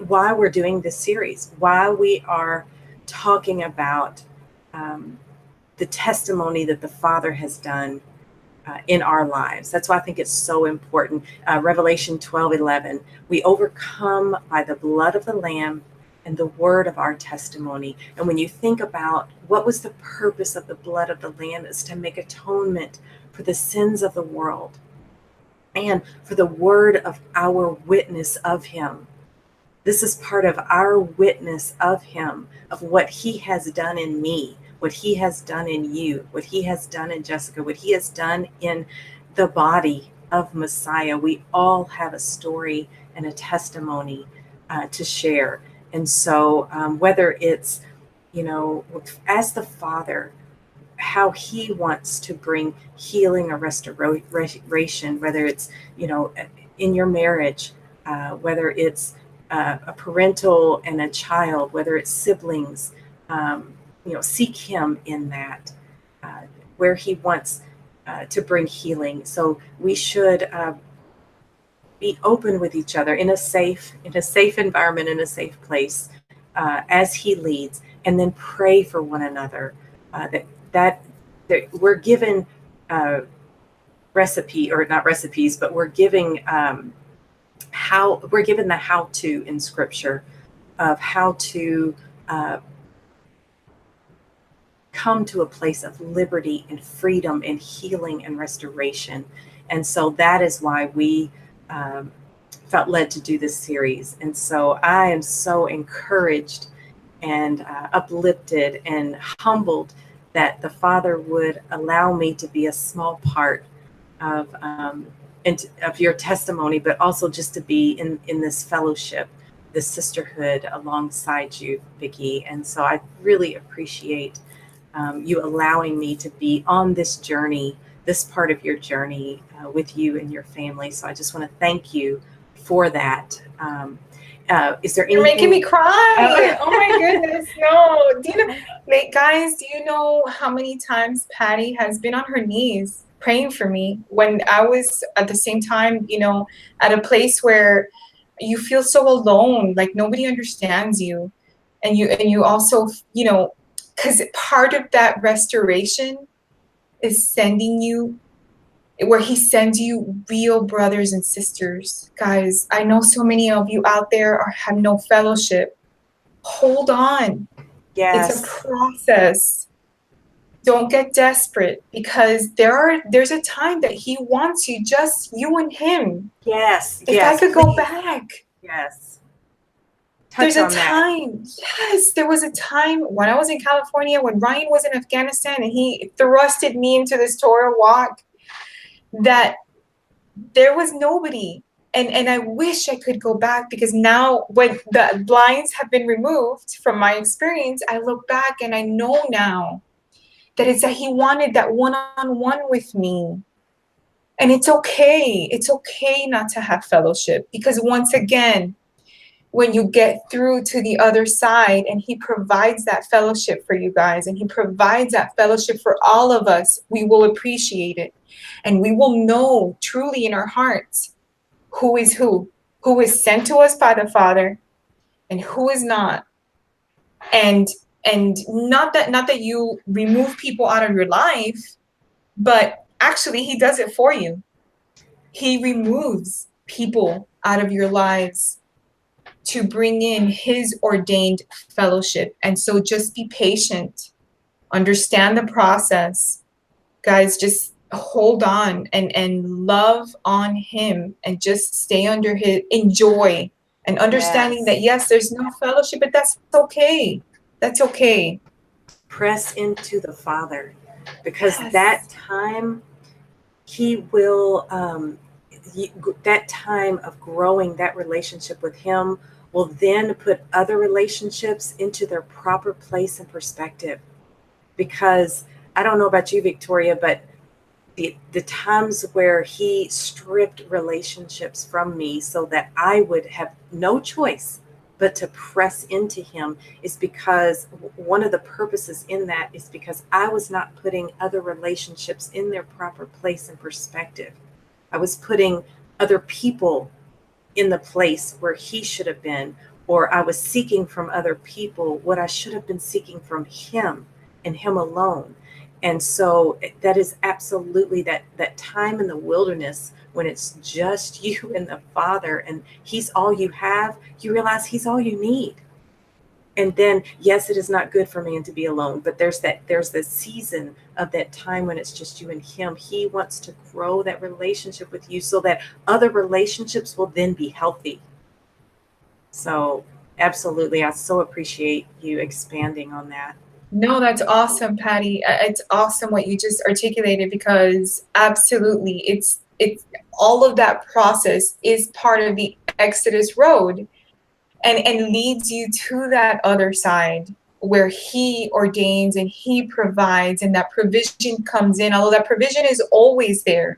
Speaker 1: why we're doing this series, why we are talking about the testimony that the Father has done in our lives. That's why I think it's so important. Revelation 12:11, we overcome by the blood of the Lamb and the word of our testimony. And when you think about what was the purpose of the blood of the Lamb, is to make atonement for the sins of the world and for the word of our witness of him. This is part of our witness of him, of what he has done in me, what he has done in you, what he has done in Jessica, what he has done in the body of Messiah. We all have a story and a testimony to share. And so whether it's, as the Father, how he wants to bring healing or restoration, whether it's, in your marriage, whether it's a parental and a child, whether it's siblings, seek him in that, where he wants to bring healing. So we should be open with each other in a safe environment, in a safe place, as he leads, and then pray for one another. That we're given recipe, or not recipes, but we're giving we're given the how-to in Scripture of how to come to a place of liberty and freedom and healing and restoration. And so that is why we felt led to do this series. And so I am so encouraged and uplifted and humbled that the Father would allow me to be a small part of your testimony, but also just to be in this fellowship, this sisterhood alongside you, Vicki. And so I really appreciate you allowing me to be on this journey, this part of your journey with you and your family. So I just want to thank you for that. Is there anything?
Speaker 2: You're making me cry. Oh my goodness. No. Guys, do you know how many times Patty has been on her knees praying for me when I was at the same time, at a place where you feel so alone, like nobody understands you. And you also, because part of that restoration is sending you where he sends you real brothers and sisters. Guys, I know so many of you out there have no fellowship. Hold on.
Speaker 1: Yes.
Speaker 2: It's a process. Don't get desperate, because there's a time that he wants you, just you and him.
Speaker 1: Yes.
Speaker 2: If I could go back.
Speaker 1: Yes.
Speaker 2: There's a time. Yes, there was a time when I was in California, when Ryan was in Afghanistan, and he thrusted me into this Torah walk, that there was nobody. And I wish I could go back, because now when the blinds have been removed from my experience, I look back and I know now that it's that he wanted that one-on-one with me. And it's okay. It's okay not to have fellowship, because once again, when you get through to the other side and he provides that fellowship for you guys, and he provides that fellowship for all of us, we will appreciate it. And we will know truly in our hearts who is sent to us by the Father and who is not. And not that you remove people out of your life, but actually he does it for you. He removes people out of your lives to bring in his ordained fellowship. And so just be patient. Understand the process. Guys, just hold on and love on him and just stay under his enjoy and understanding that yes, there's no fellowship, but that's okay. That's okay.
Speaker 1: Press into the Father, because
Speaker 2: Yes.
Speaker 1: that time he will that time of growing that relationship with him will then put other relationships into their proper place and perspective. Because I don't know about you, Victoria, but the times where he stripped relationships from me so that I would have no choice but to press into him is because one of the purposes in that is because I was not putting other relationships in their proper place and perspective. I was putting other people in the place where he should have been, or I was seeking from other people what I should have been seeking from him and him alone. And so that is absolutely that time in the wilderness when it's just you and the Father and he's all you have, you realize he's all you need. And then, yes, it is not good for man to be alone, but there's the season of that time when it's just you and him. He wants to grow that relationship with you so that other relationships will then be healthy. So absolutely, I so appreciate you expanding on that.
Speaker 2: No, that's awesome, Patty. It's awesome what you just articulated, because absolutely, it's all of that process is part of the Exodus road, and leads you to that other side where he ordains and he provides, and that provision comes in. Although that provision is always there,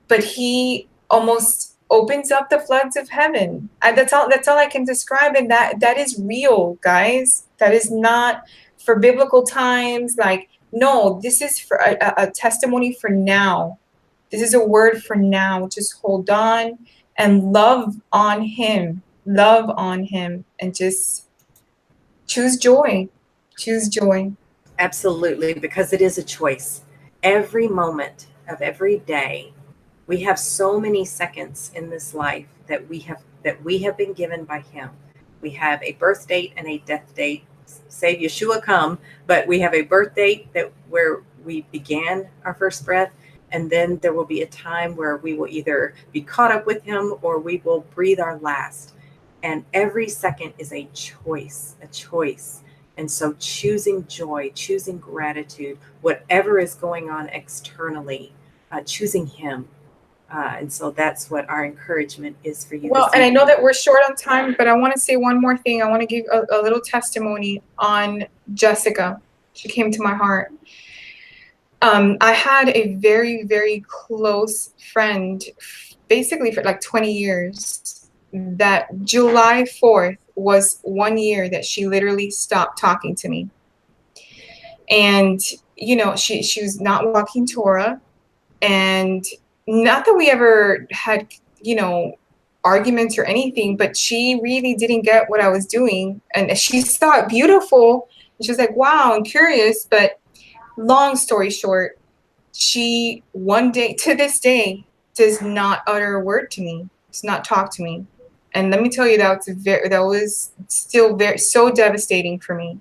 Speaker 2: but he almost opens up the floods of heaven. That's all I can describe. And that is real, guys. That is not for biblical times. Like, no, this is for a testimony for now. This is a word for now. Just hold on and love on him. Love on him and just choose joy. Choose joy.
Speaker 1: Absolutely, because it is a choice. Every moment of every day, we have so many seconds in this life that we have been given by him. We have a birth date and a death date. Say Yeshua come, but we have a birth date that where we began our first breath, and then there will be a time where we will either be caught up with him or we will breathe our last. And every second is a choice, a choice. And so choosing joy, choosing gratitude, whatever is going on externally, choosing him. And so that's what our encouragement is for you.
Speaker 2: Well, and I know that we're short on time, but I want to say one more thing. I want to give a little testimony on Jessica. She came to my heart. I had a very, very close friend, basically for like 20 years, that July 4th was 1 year that she literally stopped talking to me. And, you know, she was not walking Torah. And not that we ever had, you know, arguments or anything, but she really didn't get what I was doing. And she saw it beautiful. And she was like, wow, I'm curious. But long story short, she one day to this day does not utter a word to me, does not talk to me. And let me tell you, that was still very so devastating for me.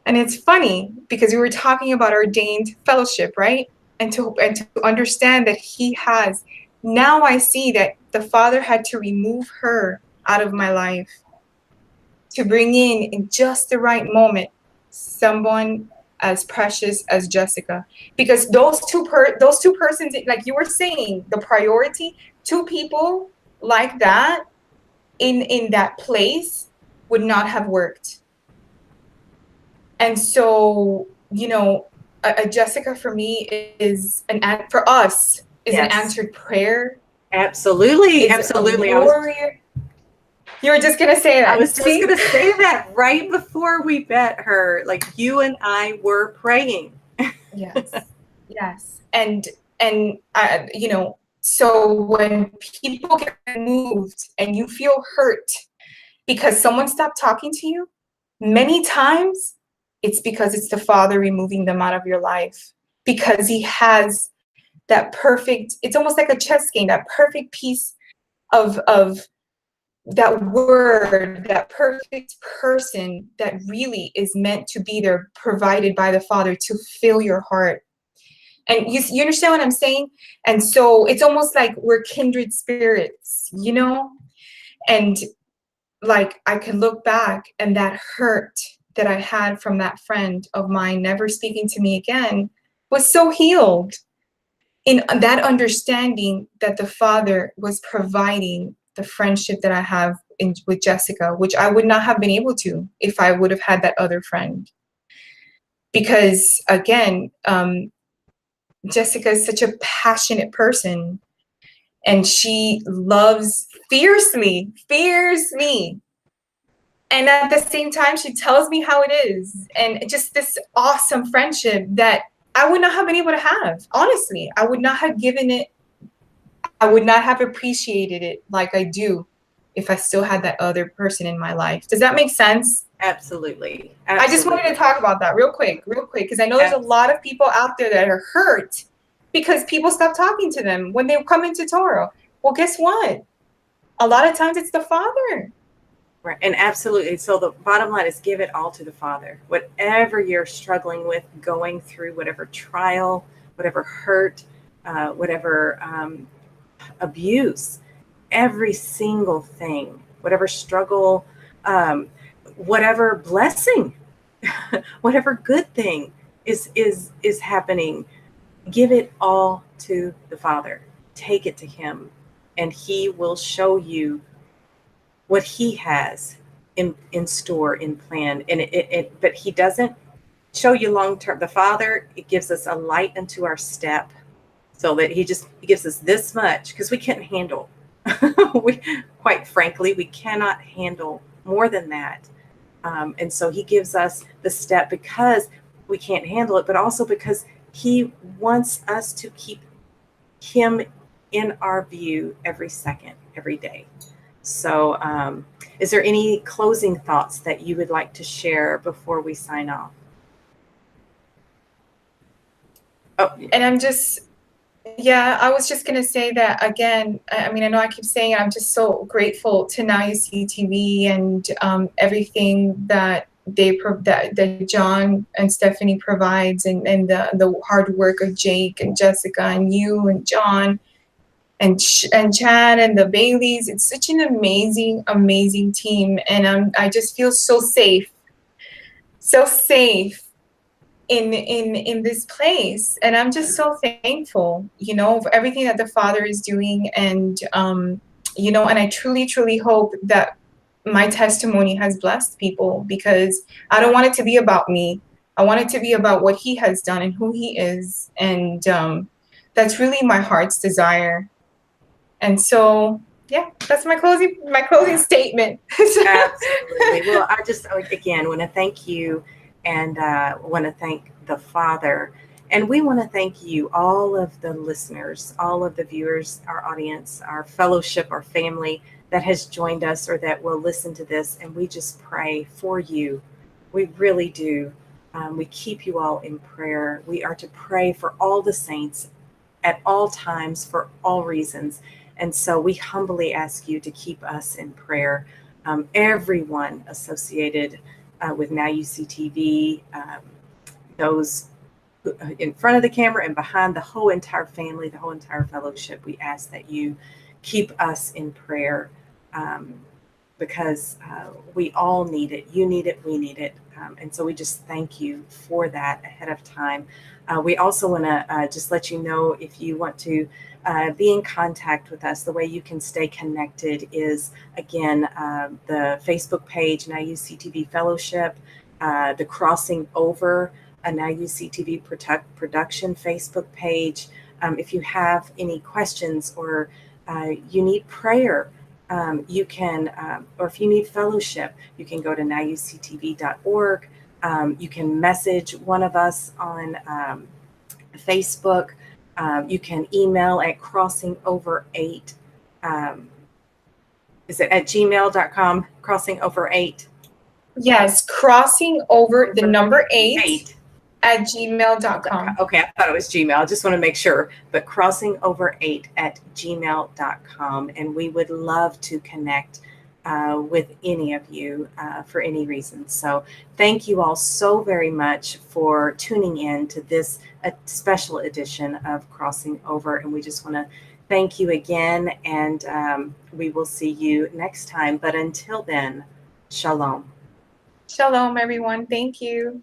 Speaker 2: And it's funny because we were talking about ordained fellowship, right? And to understand that he has, now I see that the Father had to remove her out of my life to bring in just the right moment someone as precious as Jessica. Because those two persons, like you were saying, the priority, two people like that in that place would not have worked. And so, you know, a Jessica for me is for us is an answered prayer.
Speaker 1: Absolutely, absolutely.
Speaker 2: You were just gonna say that.
Speaker 1: I was just gonna say that right before we met her. Like you and I were praying.
Speaker 2: Yes, yes, and you know, so when people get moved and you feel hurt because someone stopped talking to you, many times it's because it's the Father removing them out of your life, because he has that perfect, it's almost like a chess game, that perfect piece of that word, that perfect person that really is meant to be there, provided by the Father to fill your heart. And you understand what I'm saying? And so it's almost like we're kindred spirits, you know? And like I could look back, and that hurt that I had from that friend of mine never speaking to me again was so healed in that understanding that the Father was providing the friendship that I have with Jessica, which I would not have been able to if I would have had that other friend. Because again, Jessica is such a passionate person, and she loves fiercely, fiercely. And at the same time, she tells me how it is. And just this awesome friendship that I would not have been able to have. Honestly, I would not have given it, I would not have appreciated it like I do if I still had that other person in my life. Does that make sense?
Speaker 1: Absolutely.
Speaker 2: I just wanted to talk about that real quick, because I know there's a lot of people out there that are hurt because people stop talking to them when they come into Torah. Well, guess what? A lot of times it's the Father.
Speaker 1: Right. And absolutely. So the bottom line is give it all to the Father. Whatever you're struggling with, going through, whatever trial, whatever hurt, whatever abuse, every single thing, whatever struggle, whatever blessing, whatever good thing is happening, give it all to the Father. Take it to Him, and He will show you what He has in store, in plan. And but He doesn't show you long term. The Father, it gives us a light unto our step, so that He gives us this much, because we can't handle. Quite frankly, we cannot handle more than that. And so He gives us the step because we can't handle it, but also because He wants us to keep Him in our view every second, every day. So is there any closing thoughts that you would like to share before we sign off? Oh,
Speaker 2: and I'm just, yeah, I was just going to say that again. I mean, I know I keep saying it, I'm just so grateful to Now You See TV and everything that that John and Stephanie provides, and the hard work of Jake and Jessica and you and John and Chad and the Baileys. It's such an amazing, amazing team, and I just feel so safe in this place, and I'm just so thankful, you know, for everything that the Father is doing. And you know, and I truly hope that my testimony has blessed people, because I don't want it to be about me. I want it to be about what He has done and who He is, and that's really my heart's desire. And so, yeah, that's my closing statement.
Speaker 1: absolutely. Well, I just again want to thank you, and want to thank the Father, and we want to thank you, all of the listeners, all of the viewers, our audience, our fellowship, our family that has joined us or that will listen to this. And we just pray for you. We really do. We keep you all in prayer. We are to pray for all the saints at all times, for all reasons. And so we humbly ask you to keep us in prayer. Everyone associated with Now You See TV, those in front of the camera and behind, the whole entire family, the whole entire fellowship, we ask that you keep us in prayer, because we all need it. You need it, we need it. And so we just thank you for that ahead of time. We also want to just let you know, if you want to be in contact with us, the way you can stay connected is, again, the Facebook page, Now You See TV Fellowship, the Crossing Over, a Now You See TV production Facebook page. If you have any questions, or you need prayer, you can, or if you need fellowship, you can go to nowuctv.org. You can message one of us on Facebook. You can email at crossingover8. Is it at gmail.com? Crossingover8.
Speaker 2: Yes, crossing over the number 8 at gmail.com.
Speaker 1: Okay, I thought it was Gmail. I just want to make sure. But crossingover8 at gmail.com. And we would love to connect with any of you for any reason. So thank you all so very much for tuning in to this special edition of Crossing Over. And we just want to thank you again. And we will see you next time. But until then, shalom.
Speaker 2: Shalom, everyone. Thank you.